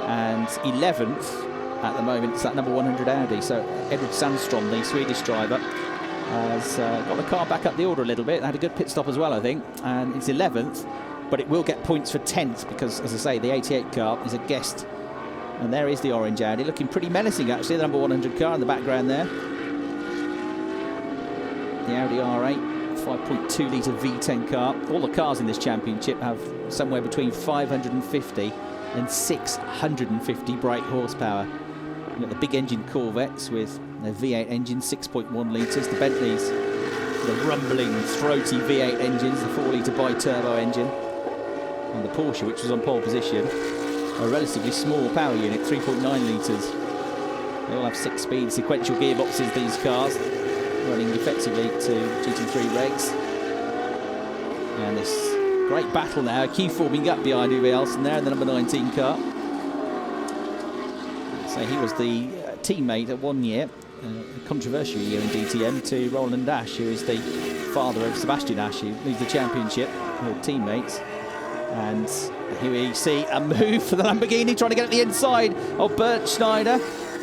And 11th at the moment is that number 100 Audi. So Edward Sandstrom, the Swedish driver, has got the car back up the order a little bit. Had a good pit stop as well, I think. And it's 11th, but it will get points for 10th because, as I say, the 88 car is a guest. And there is the orange Audi, looking pretty menacing actually, the number 100 car in the background there. The Audi R8, 5.2 litre V10 car. All the cars in this championship have somewhere between 550 and 650 brake horsepower. You've got the big engine Corvettes with their V8 engines, 6.1 litres. The Bentleys, the rumbling, throaty V8 engines, the 4 litre bi-turbo engine. And the Porsche, which was on pole position, a relatively small power unit, 3.9 litres. They all have 6-speed sequential gearboxes, these cars, running effectively to GT3 regs. And this great battle now, queue forming up behind Uwe Alsen there in the number 19 car. So he was the teammate at one year, a controversial year in DTM, to Roland Asch, who is the father of Sebastian Asch, who leads the championship, who are teammates. And here we see a move for the Lamborghini, trying to get at the inside of Bernd Schneider.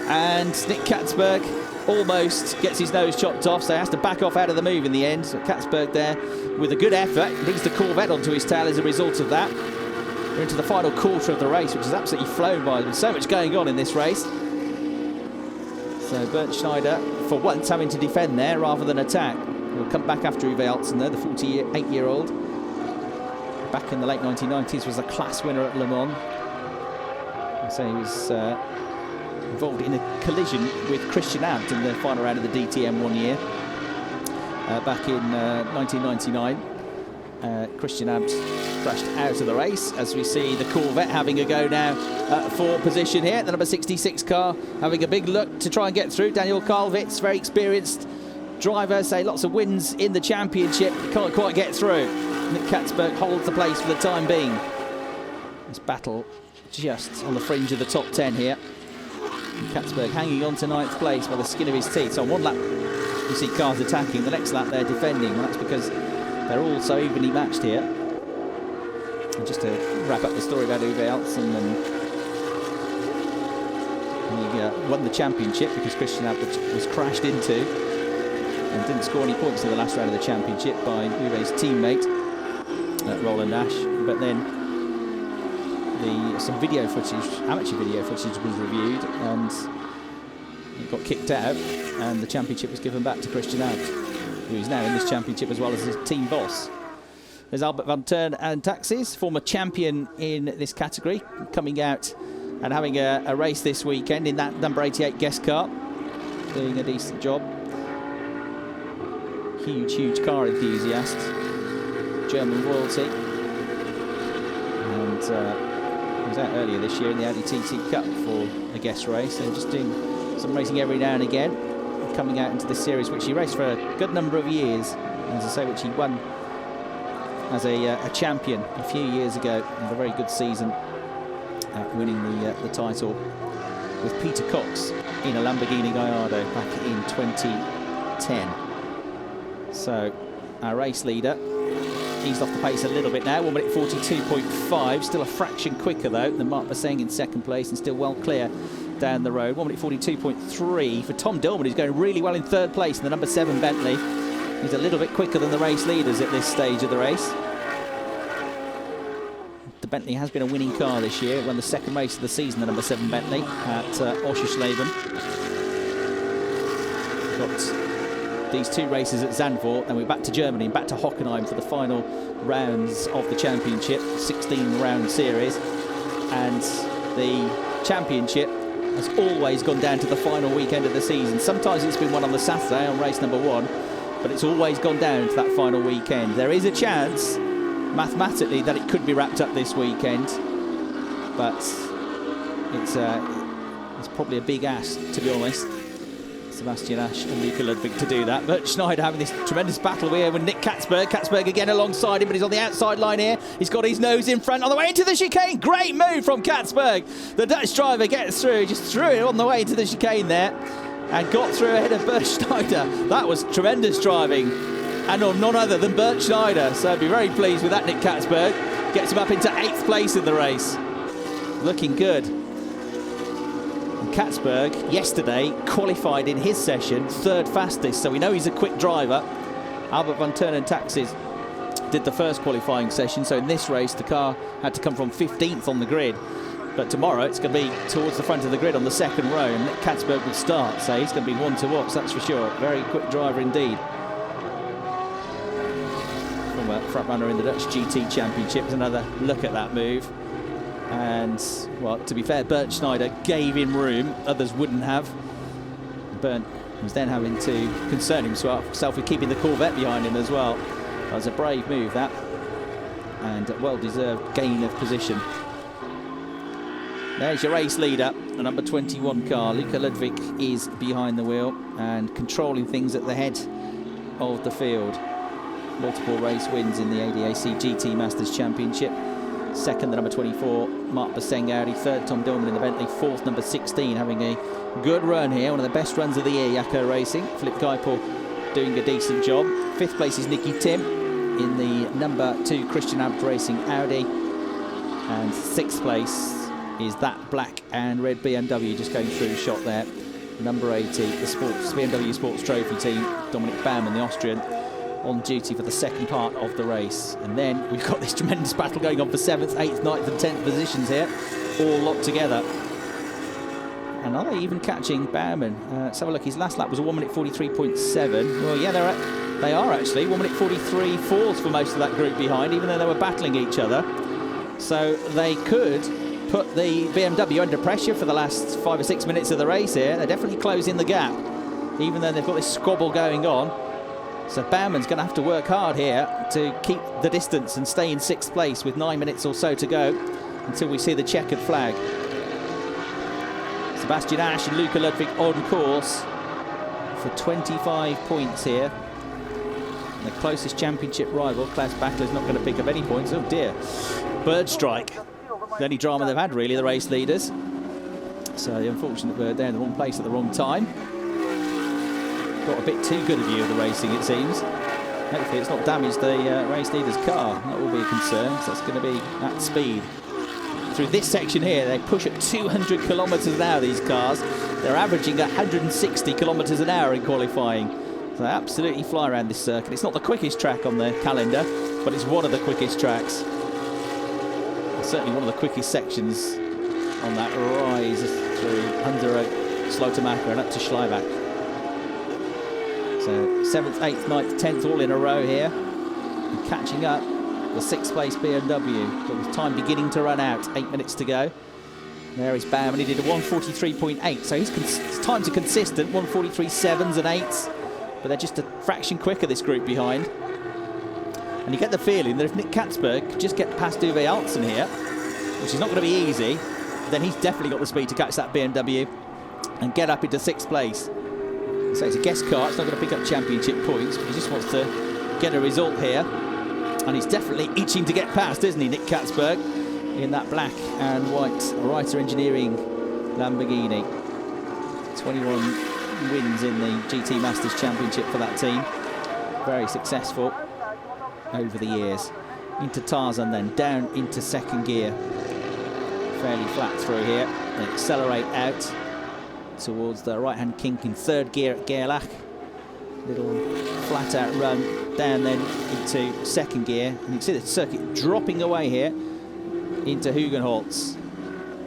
And Nick Katzberg almost gets his nose chopped off, so he has to back off out of the move in the end. So Katzberg there with a good effort brings the Corvette onto his tail as a result of that. We're into the final quarter of the race, which has absolutely flown by. There's so much going on in this race. So Bernd Schneider, for once, having to defend there rather than attack. He'll come back after Uwe Alsen there, the 48-year-old. Back in the late 1990s, was a class winner at Le Mans. So he was involved in a collision with Christian Abt in the final round of the DTM one year. Back in 1999, Christian Abt crashed out of the race, as we see the Corvette having a go now for position here. The number 66 car having a big look to try and get through. Daniel Kalvitz, very experienced driver, say lots of wins in the championship, can't quite get through. Nick Katzberg holds the place for the time being. This battle just on the fringe of the top 10 here. And Katzberg hanging on to 9th place by the skin of his teeth. So on one lap you see cars attacking, the next lap they're defending, and that's because they're all so evenly matched here. And just to wrap up the story about Uwe Alsen, and he won the championship because Christian Abt was crashed into and didn't score any points in the last round of the championship by Uwe's teammate Roland Asch. But then some video footage, amateur video footage, was reviewed, and it got kicked out, and the championship was given back to Christian Abt, who is now in this championship as well as his team boss. There's Albert van Tern and Taxis, former champion in this category, coming out and having a race this weekend in that number 88 guest car, doing a decent job. Huge car enthusiast, German royalty, and he was out earlier this year in the Audi TT Cup for a guest race, so just doing some racing every now and again, coming out into this series which he raced for a good number of years, as I say, which he won as a champion a few years ago. Had a very good season, winning the title with Peter Cox in a Lamborghini Gallardo back in 2010. So our race leader eased off the pace a little bit now. 1 minute 42.5. Still a fraction quicker, though, than Mark Baseng in second place, and still well clear down the road. 1 minute 42.3 for Tom Dillman, who's going really well in third place in the number 7 Bentley. He's a little bit quicker than the race leaders at this stage of the race. The Bentley has been a winning car this year. It won the second race of the season, the number 7 Bentley at Oschersleben. Got these 2 races at Zandvoort, then we're back to Germany and back to Hockenheim for the final rounds of the championship, 16-round series. And the championship has always gone down to the final weekend of the season. Sometimes it's been won on the Saturday on race number 1, but it's always gone down to that final weekend. There is a chance, mathematically, that it could be wrapped up this weekend, but it's probably a big ask, to be honest. Sebastian Asch and Luca Ludwig to do that. Bert Schneider having this tremendous battle here with Nick Katzberg. Katzberg again alongside him, but he's on the outside line here. He's got his nose in front on the way into the chicane. Great move from Katzberg. The Dutch driver gets through, just threw it on the way into the chicane there and got through ahead of Bert Schneider. That was tremendous driving, and none other than Bert Schneider. So I'd be very pleased with that. Nick Katzberg gets him up into 8th place in the race. Looking good. Katzberg yesterday qualified in his session 3rd fastest, so we know he's a quick driver. Albert van Turnen Taxis did the first qualifying session, so in this race the car had to come from 15th on the grid, but tomorrow it's going to be towards the front of the grid on the 2nd row, and Nick Katzberg would start, so he's going to be one to watch, that's for sure. Very quick driver indeed. From a front runner in the Dutch GT Championship. Another look at that move. And, well, to be fair, Bert Schneider gave him room, others wouldn't have. Bernd was then having to concern himself with keeping the Corvette behind him as well. That was a brave move, that, and a well-deserved gain of position. There's your race leader, the number 21 car. Luca Ludwig is behind the wheel and controlling things at the head of the field. Multiple race wins in the ADAC GT Masters Championship. 2nd, the number 24, Mark Baseng Audi. 3rd, Tom Dillman in the Bentley. 4th, number 16, having a good run here. One of the best runs of the year, Jaco Racing. Philip Geipel doing a decent job. 5th place is Nicky Tim in the number 2 Christian Abt Racing Audi. And 6th place is that black and red BMW just going through shot there. Number 80, the BMW Sports Trophy team, Dominic Baumann, the Austrian, on duty for the second part of the race. And then we've got this tremendous battle going on for 7th, 8th, 9th and 10th positions here, all locked together. And are they even catching Baumann? Let's have a look. His last lap was a 1 minute 43.7. Well, yeah, they are actually 1 minute 43.4 for most of that group behind, even though they were battling each other. So they could put the BMW under pressure for the last 5 or 6 minutes of the race here. They're definitely closing the gap, even though they've got this squabble going on. So Baumann's going to have to work hard here to keep the distance and stay in 6th place with 9 minutes or so to go until we see the checkered flag. Sebastian Asch and Luca Ludwig on course for 25 points here. And the closest championship rival, Klaus Bachler, is not going to pick up any points. Oh dear. Bird strike. The only drama they've had, really, the race leaders. So the unfortunate bird there in the wrong place at the wrong time. Got a bit too good a view of the racing, it seems. Hopefully it's not damaged the race leader's car. That will be a concern, because that's going to be at speed. Through this section here, they push at 200 kilometres an hour, these cars. They're averaging 160 kilometres an hour in qualifying. So they absolutely fly around this circuit. It's not the quickest track on the calendar, but it's one of the quickest tracks. Certainly one of the quickest sections on that rise through Hunderoog, Slotermacher and up to Schleibach. So 7th, 8th, 9th, 10th all in a row here. And catching up, the 6th place BMW. But with time beginning to run out, 8 minutes to go. There is Baumann, he did a 1:43.8, so his times are consistent, 1:43.7s and 8s. But they're just a fraction quicker, this group behind. And you get the feeling that if Nick Katzberg could just get past Uwe Altzen here, which is not going to be easy, then he's definitely got the speed to catch that BMW and get up into 6th place. So it's a guest car, it's not going to pick up championship points, but he just wants to get a result here. And he's definitely itching to get past, isn't he, Nick Katzberg, in that black and white Reiter Engineering Lamborghini. 21 wins in the GT Masters Championship for that team. Very successful. over the years. Into Tarzan, then down into second gear. Fairly flat through here. Then accelerate out towards the right-hand kink in third gear at Gerlach. Little flat-out run down then into second gear. And you can see the circuit dropping away here into Hugenholtz.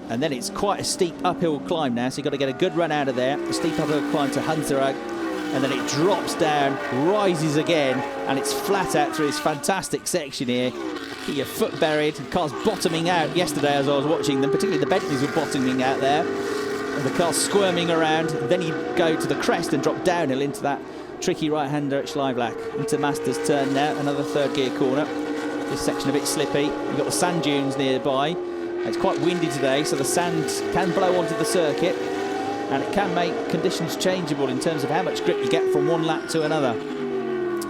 And then it's quite a steep uphill climb now, so you've got to get a good run out of there. A steep uphill climb to Hunterag, and then it drops down, rises again, and it's flat out through this fantastic section here. Get your foot buried. The car's bottoming out yesterday as I was watching them, particularly the Bentleys were bottoming out there. And the car's squirming around. Then you go to the crest and drop downhill into that tricky right-hander at Schleivlach. Into Masters turn now, another third gear corner. This section a bit slippy. You've got the sand dunes nearby. It's quite windy today, so the sand can blow onto the circuit, and it can make conditions changeable in terms of how much grip you get from one lap to another.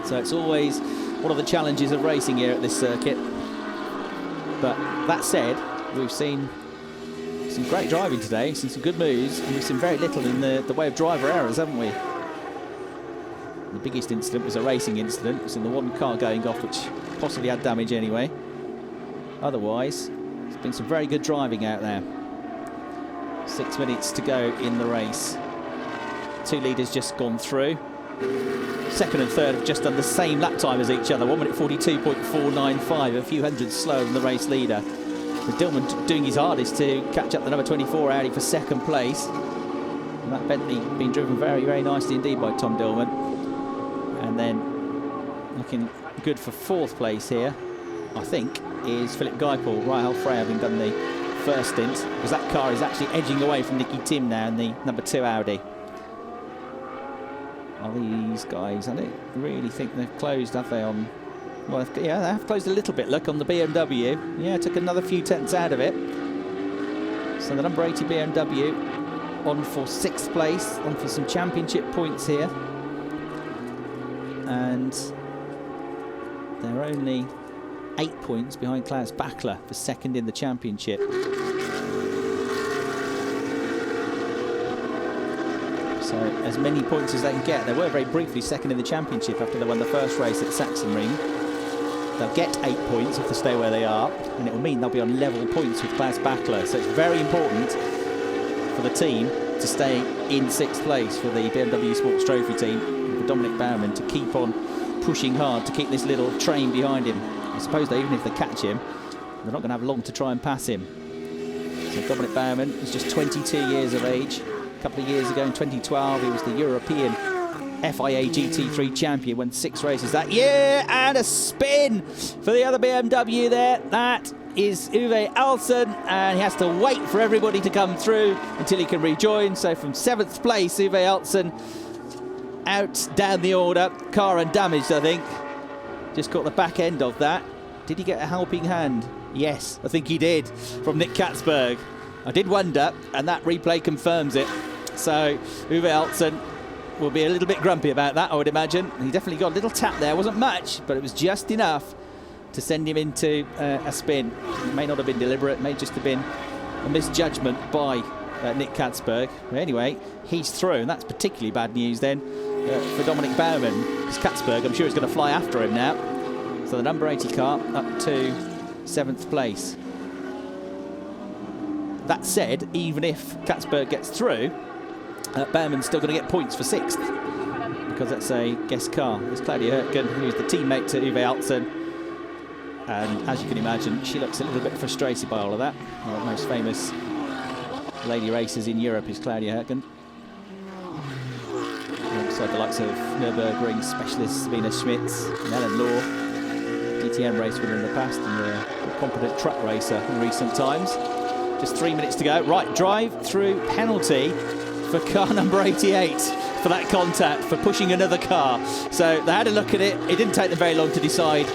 So it's always one of the challenges of racing here at this circuit. But that said, we've seen some great driving today, seen some good moves, and we've seen very little in the way of driver errors, haven't we? The biggest incident was a racing incident. It was in the one car going off, which possibly had damage anyway. Otherwise, there's been some very good driving out there. 6 minutes to go in the race. Two leaders just gone through. Second and third have just done the same lap time as each other. 1 minute 42.495, a few hundreds slower than the race leader. With Dillman doing his hardest to catch up the number 24 Audi for second place. And that Bentley being driven very, very nicely indeed by Tom Dillman. And then looking good for fourth place here, I think, is Philip Geipel. Rahel Frey having done the first stint, because that car is actually edging away from Nicky Tim now in the number 2 Audi. Are these guys, I don't really think they've closed, have they, on... Well, yeah, they have closed a little bit, look, on the BMW. Yeah, took another few tenths out of it. So the number 80 BMW on for 6th place, on for some championship points here. And they're only 8 points behind Klaus Bachler for second in the championship. So as many points as they can get. They were very briefly second in the championship after they won the first race at Sachsenring. They'll get 8 points if they stay where they are, and it will mean they'll be on level points with Klaus Bachler. So it's very important for the team to stay in 6th place for the BMW Sports Trophy team, for Dominic Baumann to keep on pushing hard to keep this little train behind him. I suppose that even if they catch him, they're not going to have long to try and pass him. So Dominic Baumann is just 22 years of age. A couple of years ago in 2012, he was the European FIA GT3 champion, won 6 races that year, and a spin for the other BMW there. That is Uwe Alsen, and he has to wait for everybody to come through until he can rejoin. So from 7th place, Uwe Alsen out down the order. Car undamaged, I think. Just caught the back end of that. Did he get a helping hand? Yes, I think he did, from Nick Katzberg. I did wonder, and that replay confirms it. So Uwe Alsen will be a little bit grumpy about that, I would imagine. He definitely got a little tap there. Wasn't much, but it was just enough to send him into a spin. It may not have been deliberate, it may just have been a misjudgment by Nick Katzberg. But anyway, he's through, and that's particularly bad news then for Dominic Baumann, because Katzberg, I'm sure, is going to fly after him now. So the number 80 car up to 7th place. That said, even if Katzberg gets through, Baumann's still going to get points for 6th, because that's a guest car. It's Claudia Hürtgen, who's the teammate to Uwe Alsen. And as you can imagine, she looks a little bit frustrated by all of that. One of the most famous lady racers in Europe is Claudia Hürtgen. Alongside the likes of Nürburgring specialists Sabina Schmitz and Ellen Law, DTM race winner in the past, and a competent truck racer in recent times. Just 3 minutes to go. Right, drive through penalty for car number 88 for that contact, for pushing another car. So they had a look at it. It didn't take them very long to decide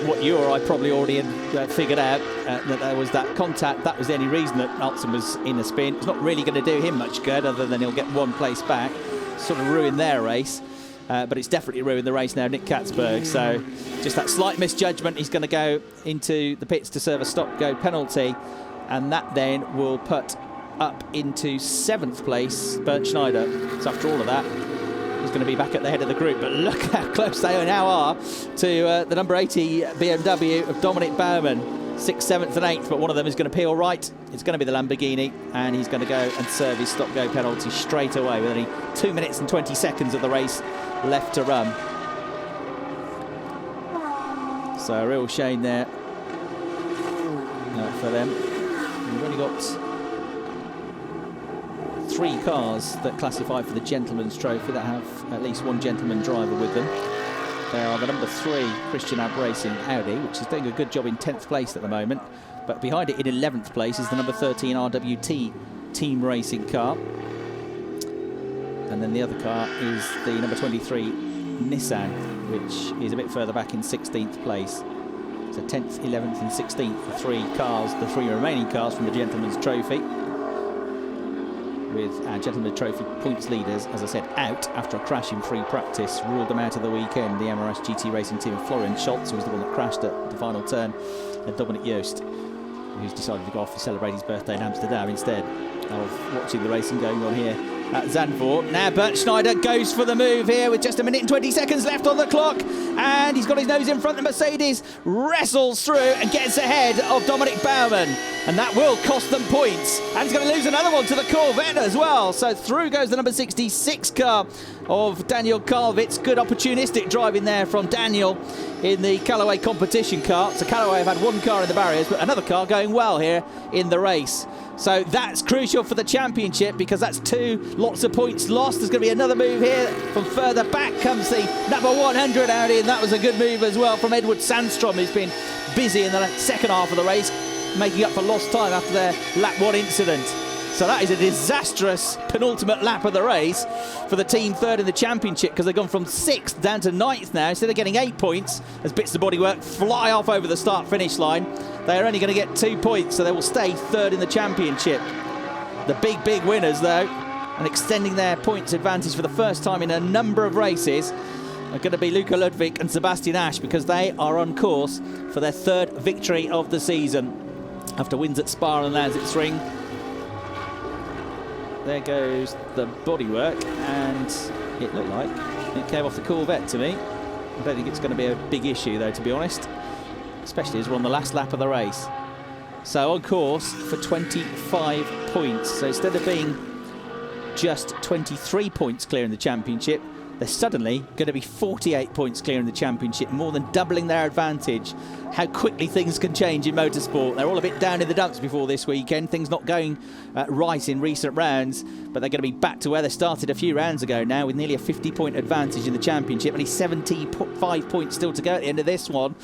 what you or I probably already had figured out, that there was that contact. That was the only reason that Alsen was in a spin. It's not really going to do him much good, other than he'll get 1 place back. Sort of ruin their race. But it's definitely ruined the race now, Nick Katzberg. So just that slight misjudgment. He's going to go into the pits to serve a stop-go penalty. And that then will put up into 7th place Bernd Schneider. So after all of that, He's going to be back at the head of the group, but look how close they now are to the number 80 BMW of Dominic Baumann. 6th, 7th and 8th, but one of them is going to peel right. It's going to be the Lamborghini, and he's going to go and serve his stop-go penalty straight away with only 2 minutes and 20 seconds of the race left to run. So a real shame there for them. We've only got 3 cars that classify for the Gentleman's Trophy that have at least one gentleman driver with them. They are the number 3 Christian Ab Racing Audi, which is doing a good job in 10th place at the moment. But behind it in 11th place is the number 13 RWT Team Racing car. And then the other car is the number 23 Nissan, which is a bit further back in 16th place. So 10th, 11th and 16th, the 3 cars, the 3 remaining cars from the Gentleman's Trophy. With our Gentleman's Trophy points leaders, as I said, out after a crash in free practice, ruled them out of the weekend. The MRS GT Racing team of Florian Scholz, who was the one that crashed at the final turn, and Dominic Joost, who's decided to go off to celebrate his birthday in Amsterdam instead of watching the racing going on here at Zandvoort. Now Bert Schneider goes for the move here with just 1 minute and 20 seconds left on the clock, and he's got his nose in front. The Mercedes wrestles through and gets ahead of Dominic Baumann, and that will cost them points, and he's going to lose another one to the Corvette as well. So through goes the number 66 car of Daniel Karlvitz. Good opportunistic driving there from Daniel in the Callaway competition car. So Callaway have had 1 car in the barriers, but another car going well here in the race. So that's crucial for the championship, because that's 2 lots of points lost. There's going to be another move here. From further back comes the number 100 Audi, and that was a good move as well from Edward Sandstrom, who's been busy in the second half of the race, making up for lost time after their lap 1 incident. So that is a disastrous penultimate lap of the race for the team third in the championship, because they've gone from 6th down to 9th now. Instead of getting 8 points as bits of bodywork fly off over the start-finish line, they are only going to get 2 points, so they will stay third in the championship. The big winners, though, and extending their points advantage for the first time in a number of races, are going to be Luca Ludwig and Sebastian Asch, because they are on course for their 3rd victory of the season after wins at Spa and Lansing Ring. There goes the bodywork, and it looked like it came off the Corvette to me. I don't think it's going to be a big issue, though, to be honest, especially as we're on the last lap of the race. So on course for 25 points. So instead of being just 23 points clear in the championship, they're suddenly going to be 48 points clear in the championship, more than doubling their advantage. How quickly things can change in motorsport. They're all a bit down in the dumps before this weekend. Things not going right in recent rounds, but they're going to be back to where they started a few rounds ago now, with nearly a 50-point advantage in the championship. Only 75 points still to go at the end of this one.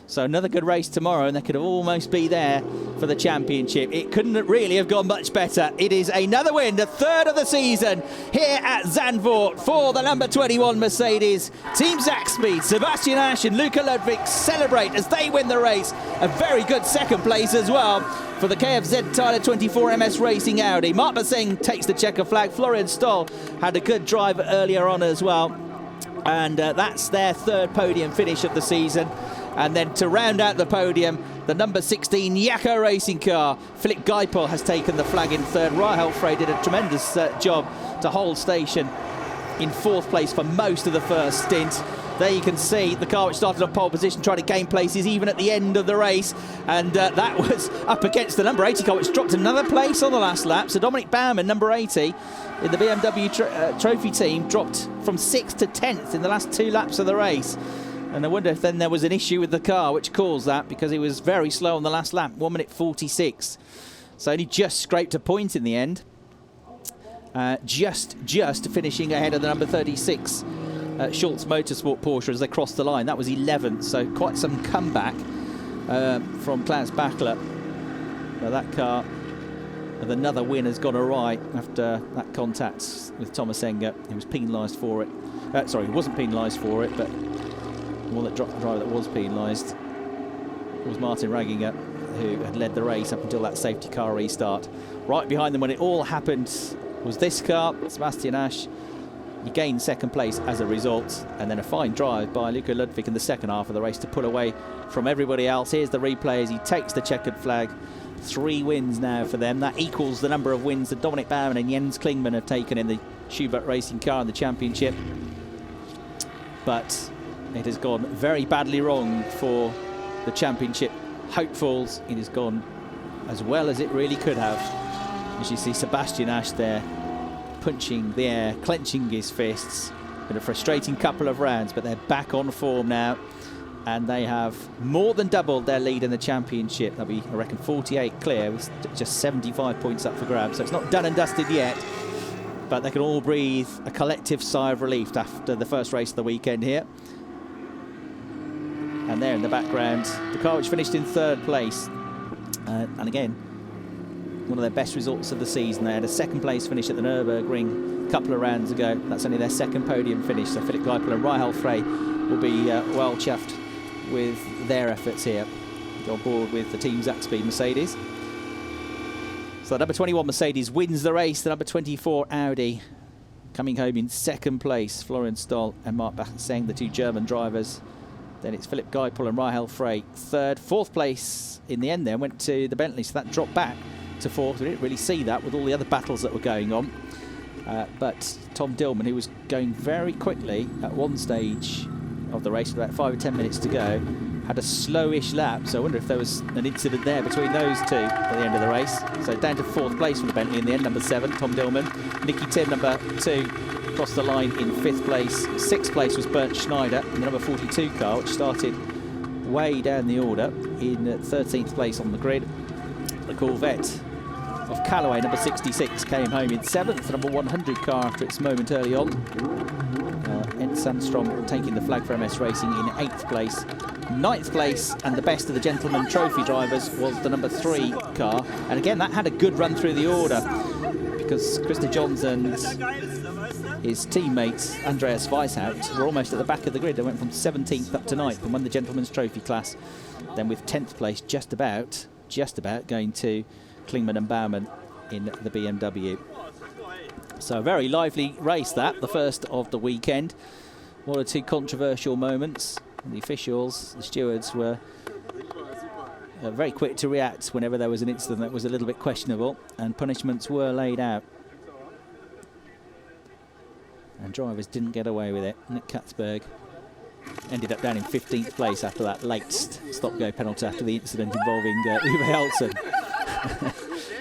So another good race tomorrow, and they could almost be there for the championship. It couldn't really have gone much better. It is another win, the 3rd of the season here at Zandvoort for the number 21 Mercedes. Team Zaxby, Sebastian Asch and Luca Ludwig celebrate as they win the race. A very good 2nd place as well for the KFZ Tyler 24 MS Racing Audi. Mark Basing takes the checker flag. Florian Stoll had a good drive earlier on as well. And that's their 3rd podium finish of the season. And then to round out the podium, the number 16 Yako racing car, Philip Geipel, has taken the flag in 3rd. Rahel Frey did a tremendous job to hold station in 4th place for most of the first stint. There you can see the car which started on pole position trying to gain places even at the end of the race, and that was up against the number 80 car, which dropped another place on the last lap. So Dominic Baumann, number 80 in the BMW trophy team, dropped from 6th to 10th in the last 2 laps of the race. And I wonder if then there was an issue with the car which caused that, because he was very slow on the last lap, 1 minute 46. So only just scraped a point in the end. Just finishing ahead of the number 36 Schultz Motorsport Porsche as they crossed the line. That was 11th, so quite some comeback from Klaus Bachler. Now that car with another win has gone awry after that contact with Thomas Enger. He was penalised for it. Sorry, he wasn't penalised for it, but the one that dropped the driver that was penalised was Martin Raginger, who had led the race up until that safety car restart. Right behind them when it all happened was this car, Sebastian Asch. He gained 2nd place as a result, and then a fine drive by Luca Ludwig in the second half of the race to pull away from everybody else. Here's the replay as he takes the checkered flag. 3 wins now for them. That equals the number of wins that Dominic Baumann and Jens Klingmann have taken in the Schubert Racing car in the championship. But it has gone very badly wrong for the championship hopefuls. It has gone as well as it really could have. As you see Sebastian Ash there, punching the air, clenching his fists. Been a frustrating couple of rounds, but they're back on form now. And they have more than doubled their lead in the championship. That'll be, I reckon, 48 clear, with just 75 points up for grabs. So it's not done and dusted yet, but they can all breathe a collective sigh of relief after the first race of the weekend here. And there in the background, the car which finished in 3rd place. And again, one of their best results of the season. They had a 2nd place finish at the Nürburgring a couple of rounds ago. That's only their 2nd podium finish. So Philipp Geipel and Rahel Frey will be well chuffed with their efforts here. Go on board with the Team Zaxby Mercedes. So the number 21 Mercedes wins the race. The number 24 Audi coming home in 2nd place. Florian Stoll and Marc Basseng, the 2 German drivers. Then it's Philipp Geipel and Rahel Frey 3rd. 4th place in the end then went to the Bentley, so that dropped back to 4th. We didn't really see that with all the other battles that were going on. But Tom Dillman, who was going very quickly at one stage of the race, about 5 or 10 minutes to go, had a slowish lap. So I wonder if there was an incident there between those two at the end of the race. So down to 4th place for the Bentley in the end, number 7, Tom Dillman. Nicky Tim, number 2, crossed the line in 5th place. 6th place was Bernd Schneider in the number 42 car, which started way down the order in 13th place on the grid. The Corvette of Callaway, number 66, came home in 7th, the number 100 car after its moment early on. Ed Sandstrom taking the flag for MS Racing in 8th place. 9th place, and the best of the Gentleman Trophy drivers, was the number 3 car. And again, that had a good run through the order, because Krista Johns and his teammate Andreas Weishout were almost at the back of the grid. They went from 17th up to 9th and won the Gentleman's Trophy class. Then with 10th place just about going to Klingman and Baumann in the BMW. So a very lively race, that, the first of the weekend. One or two controversial moments. The officials, the stewards, were very quick to react whenever there was an incident that was a little bit questionable, and punishments were laid out. And drivers didn't get away with it. Nick Katzberg ended up down in 15th place after that late stop-go penalty after the incident involving Uwe Olsen.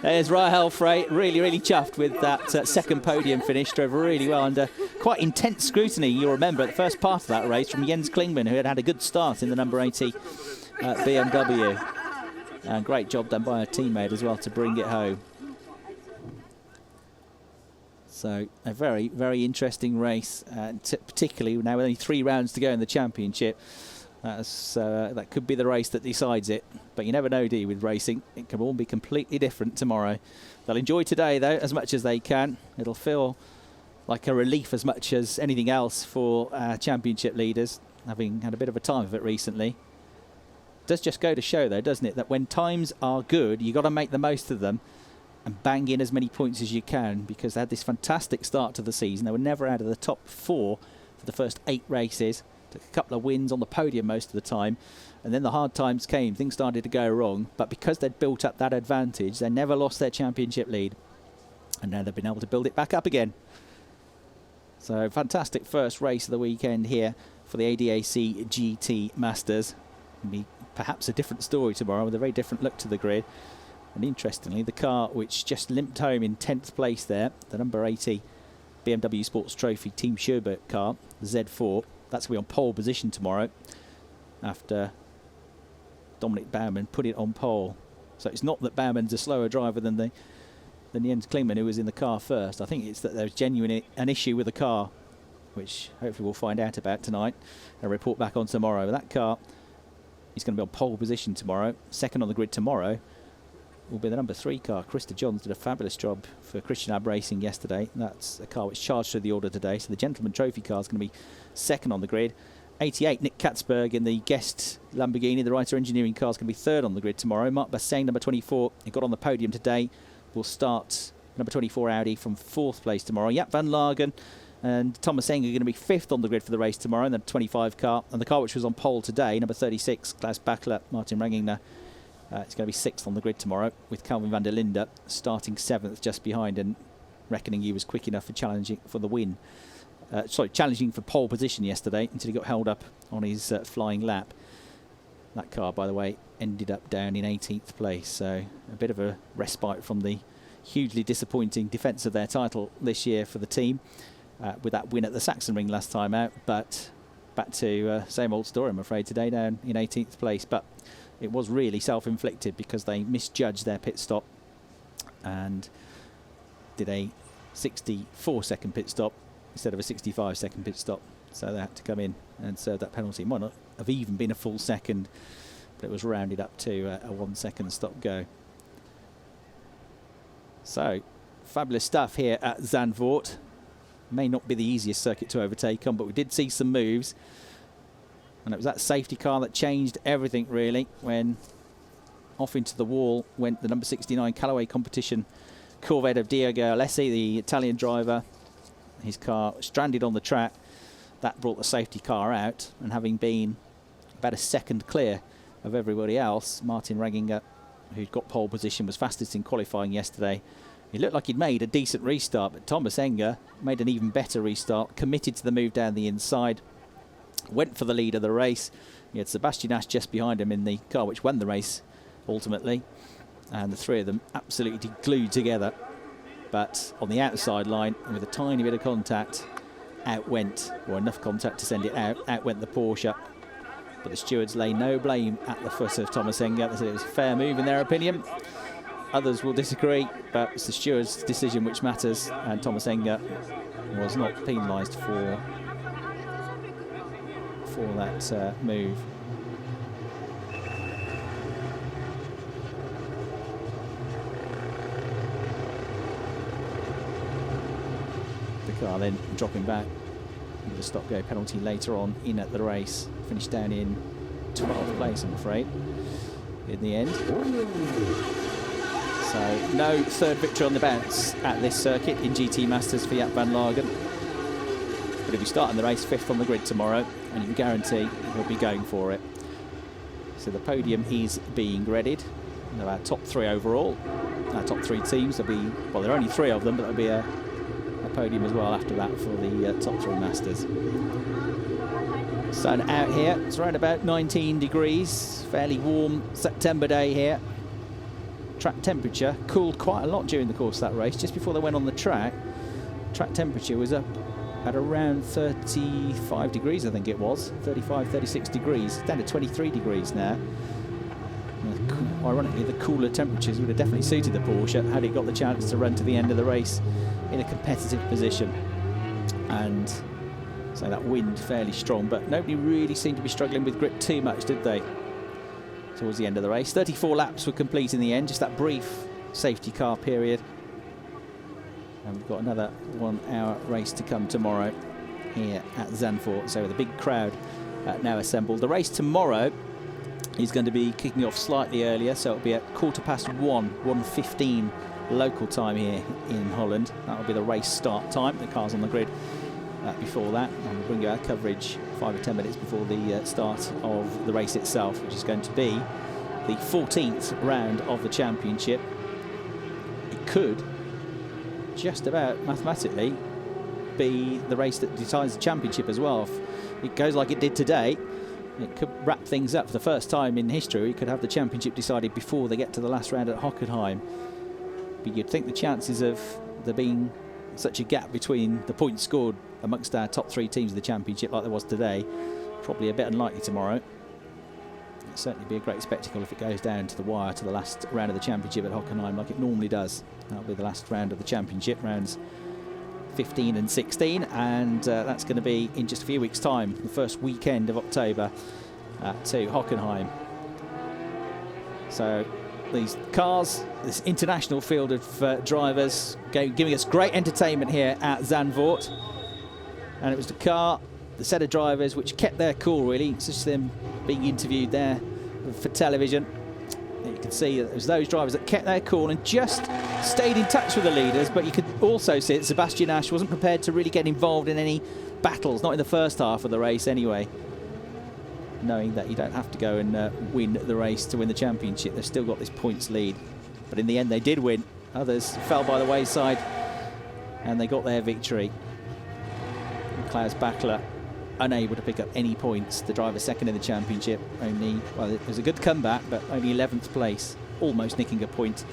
There's Rahel Frey, really chuffed with that 2nd podium finish. Drove really well under quite intense scrutiny, you'll remember, at the first part of that race from Jens Klingman, who had a good start in the number 80 BMW. And great job done by her teammate as well to bring it home. So a very interesting race, particularly now with only 3 rounds to go in the championship. That could be the race that decides it, but you never know, do you, with racing. It can all be completely different tomorrow. They'll enjoy today, though, as much as they can. It'll feel like a relief as much as anything else for championship leaders, having had a bit of a time of it recently. It does just go to show, though, doesn't it, that when times are good, you've got to make the most of them and bang in as many points as you can, because they had this fantastic start to the season. They were never out of the top 4 for the first 8 races. Took a couple of wins on the podium most of the time, and then the hard times came. Things started to go wrong, but because they'd built up that advantage, they never lost their championship lead, and now they've been able to build it back up again. So fantastic first race of the weekend here for the ADAC GT Masters. It'll be perhaps a different story tomorrow with a very different look to the grid. And interestingly, the car which just limped home in 10th place there, the number 80 BMW Sports Trophy Team Schubert car, the Z4, that's going to be on pole position tomorrow after Dominic Baumann put it on pole. So it's not that Baumann's a slower driver than Jens Klingman, who was in the car first. I think it's that there's genuine an issue with the car, which hopefully we'll find out about tonight and report back on tomorrow. But that car is going to be on pole position tomorrow. 2nd on the grid tomorrow will be the number 3 car. Krista Johns did a fabulous job for Christian Ab Racing yesterday. That's a car which charged through the order today. So the Gentleman Trophy car is going to be 2nd on the grid. 88, Nick Katzberg in the guest Lamborghini. The Reiter Engineering car is going to be 3rd on the grid tomorrow. Marc Basseng, number 24, he got on the podium today. Will start number 24 Audi from 4th place tomorrow. Jaap van Lagen and Thomas Eng are going to be 5th on the grid for the race tomorrow in the 25 car. And the car which was on pole today, number 36, Klaus Bachler, Martin Rangingner, it's going to be 6th on the grid tomorrow, with Calvin van der Linde starting 7th just behind. And reckoning he was quick enough for challenging for the win. Challenging for pole position yesterday until he got held up on his flying lap. That car, by the way, ended up down in 18th place, so a bit of a respite from the hugely disappointing defence of their title this year for the team, with that win at the Sachsenring last time out. But back to same old story, I'm afraid, today, down in 18th place. But it was really self-inflicted because they misjudged their pit stop and did a 64-second pit stop instead of a 65-second pit stop. So they had to come in and serve that penalty. It might not have even been a full second, but it was rounded up to a 1 second stop go. So, fabulous stuff here at Zandvoort. May not be the easiest circuit to overtake on, but we did see some moves. And it was that safety car that changed everything, really, when off into the wall went the number 69 Callaway competition Corvette of Diego Alessi, the Italian driver. His car stranded on the track. That brought the safety car out, and having been about a second clear of everybody else, Martin Raginger, who'd got pole position, was fastest in qualifying yesterday. It looked like he'd made a decent restart, but Thomas Enger made an even better restart, committed to the move down the inside, went for the lead of the race. He had Sebastian Ash just behind him in the car which won the race ultimately, and the three of them absolutely glued together. But on the outside line, with a tiny bit of contact, out went, or enough contact to send it out went the Porsche. But the stewards lay no blame at the foot of Thomas Enger. They said it was a fair move in their opinion. Others will disagree, but it's the steward's decision which matters, and Thomas Enger was not penalised for that move. The car then dropping back with a stop-go penalty later on in at the race. Finished down in 12th place, I'm afraid, in the end. So no third victory on the bounce at this circuit in GT Masters for Jaap van Lagen. But if you start in the race 5th on the grid tomorrow, and you can guarantee he'll be going for it. So the podium is being readied. There are top 3 overall. Our top 3 teams. There'll be, well, there are only 3 of them, but there'll be a podium as well after that for the top 3 Masters. Sun out here. It's around about 19 degrees. Fairly warm September day here. Track temperature cooled quite a lot during the course of that race. Just before they went on the track, track temperature was up at around 35 degrees, I think it was. 35, 36 degrees. It's down to 23 degrees now. Ironically, the cooler temperatures would have definitely suited the Porsche had it got the chance to run to the end of the race in a competitive position. And so that wind fairly strong, but nobody really seemed to be struggling with grip too much, did they? Towards the end of the race. 34 laps were complete in the end, just that brief safety car period. And we've got another 1 hour race to come tomorrow here at Zandvoort. So with a big crowd now assembled. The race tomorrow is going to be kicking off slightly earlier, so it'll be at 1:15, 1:15 local time here in Holland. That'll be the race start time. The car's on the grid before that, and we'll bring you our coverage 5 or 10 minutes before the start of the race itself, which is going to be the 14th round of the championship. It could just about mathematically be the race that decides the championship as well. If it goes like it did today, it could wrap things up for the first time in history. We could have the championship decided before they get to the last round at Hockenheim. But you'd think the chances of there being such a gap between the points scored amongst our top 3 teams of the championship like there was today, probably a bit unlikely tomorrow. It'll certainly be a great spectacle if it goes down to the wire to the last round of the championship at Hockenheim like it normally does. That'll be the last round of the championship, rounds 15 and 16, and that's going to be in just a few weeks' time, the first weekend of October to Hockenheim. So these cars, this international field of drivers, giving us great entertainment here at Zandvoort. And it was the set of drivers which kept their cool, really. It's just them being interviewed there for television. And you can see that it was those drivers that kept their cool and just stayed in touch with the leaders. But you could also see that Sebastian Ash wasn't prepared to really get involved in any battles, not in the first half of the race anyway. Knowing that you don't have to go and win the race to win the championship. They've still got this points lead. But in the end, they did win. Others fell by the wayside. and they got their victory. Klaus Bachler unable to pick up any points. The driver second in the championship, only, well, it was a good comeback, but only 11th place, almost nicking a point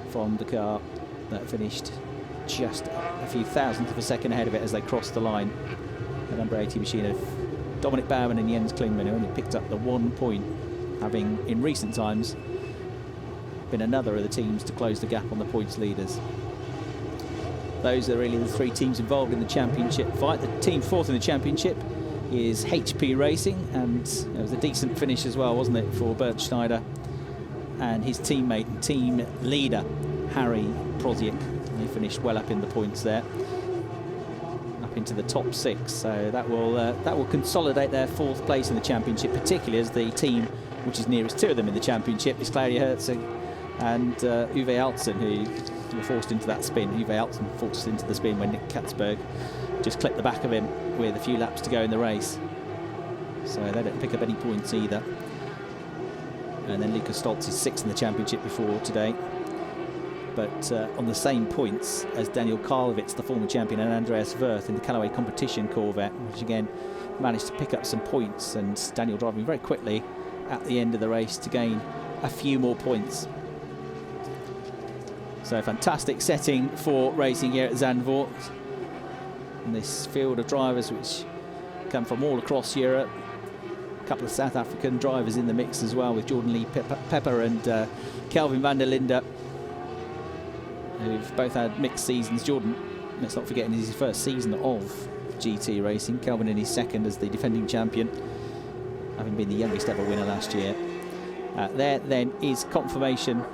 from the car that finished just a few thousandths of a second ahead of it as they crossed the line. The number 80 machine of Dominic Baumann and Jens Klingmann, who only picked up the 1 point, having in recent times been another of the teams to close the gap on the points leaders. Those are really the 3 teams involved in the championship fight. The team fourth in the championship is HP Racing, and it was a decent finish as well, wasn't it, for Bert Schneider and his teammate and team leader Harry Proziek. They finished well up in the points there, up into the top 6. So that will consolidate their 4th place in the championship, particularly as the team which is nearest to them in the championship is Claudia Herzog and Uwe Altzen, who were forced into that spin. Uwe Altzen forced into the spin when Nick Katzberg just clipped the back of him with a few laps to go in the race. So they don't pick up any points either. And then Lukas Stoltz is 6th in the championship before today, but on the same points as Daniel Karlovitz, the former champion, and Andreas Wirth in the Callaway Competition Corvette, which again managed to pick up some points, and Daniel driving very quickly at the end of the race to gain a few more points. So fantastic setting for racing here at Zandvoort. And this field of drivers which come from all across Europe. A couple of South African drivers in the mix as well, with Jordan Lee Pepper and Kelvin van der Linde, who've both had mixed seasons. Jordan, let's not forget, in his first season of GT racing. Kelvin in his second as the defending champion, having been the youngest ever winner last year. There then is confirmation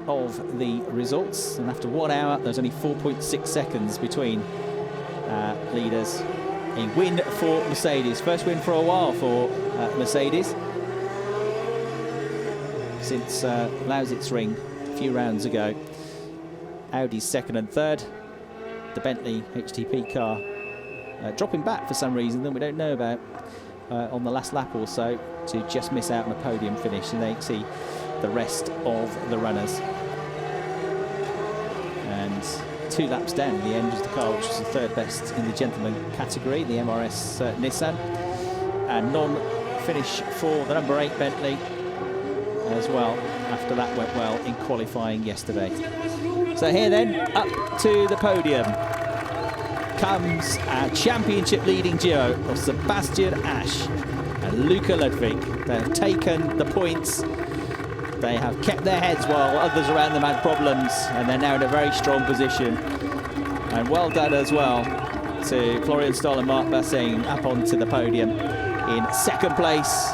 of the results, and after 1 hour there's only 4.6 seconds between leaders. A win for Mercedes, first win for a while for Mercedes since Lausitzring a few rounds ago. Audi's 2nd and 3rd. The Bentley HTP car dropping back for some reason that we don't know about on the last lap or so, to just miss out on a podium finish, and they see the rest of the runners. And 2 laps down in the end was the car which was the 3rd best in the gentleman category, the MRS Nissan, and non-finish for the number 8 Bentley as well, after that went well in qualifying yesterday. So here then, up to the podium comes our championship leading duo of Sebastian Asch and Luca Ludwig. They have taken the points. They have kept their heads while others around them had problems, and they're now in a very strong position. And well done as well to Florian Stoll and Mark Bassing up onto the podium in 2nd place.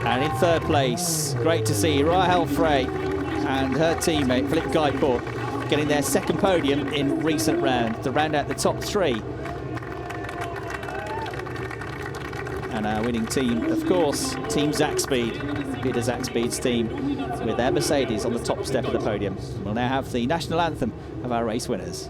And in 3rd place, great to see Rahel Frey and her teammate Philippe Guiport getting their 2nd podium in recent rounds to round out the top 3. And our winning team, of course, Team Zakspeed, Peter Zakspeed's team, with their Mercedes on the top step of the podium. We'll now have the national anthem of our race winners.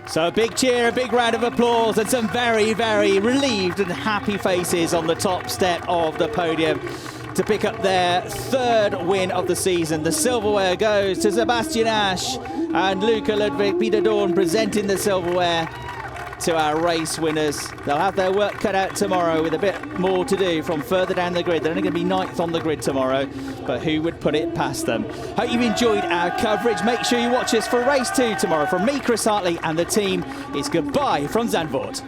So a big cheer, a big round of applause, and some very, very relieved and happy faces on the top step of the podium to pick up their third win of the season. The silverware goes to Sebastian Asch and Luca Ludwig Biederdorn, presenting the silverware to our race winners. They'll have their work cut out tomorrow with a bit more to do from further down the grid. They're only going to be 9th on the grid tomorrow, but who would put it past them? Hope you enjoyed our coverage. Make sure you watch us for race 2 tomorrow. From me, Chris Hartley, and the team, it's goodbye from Zandvoort.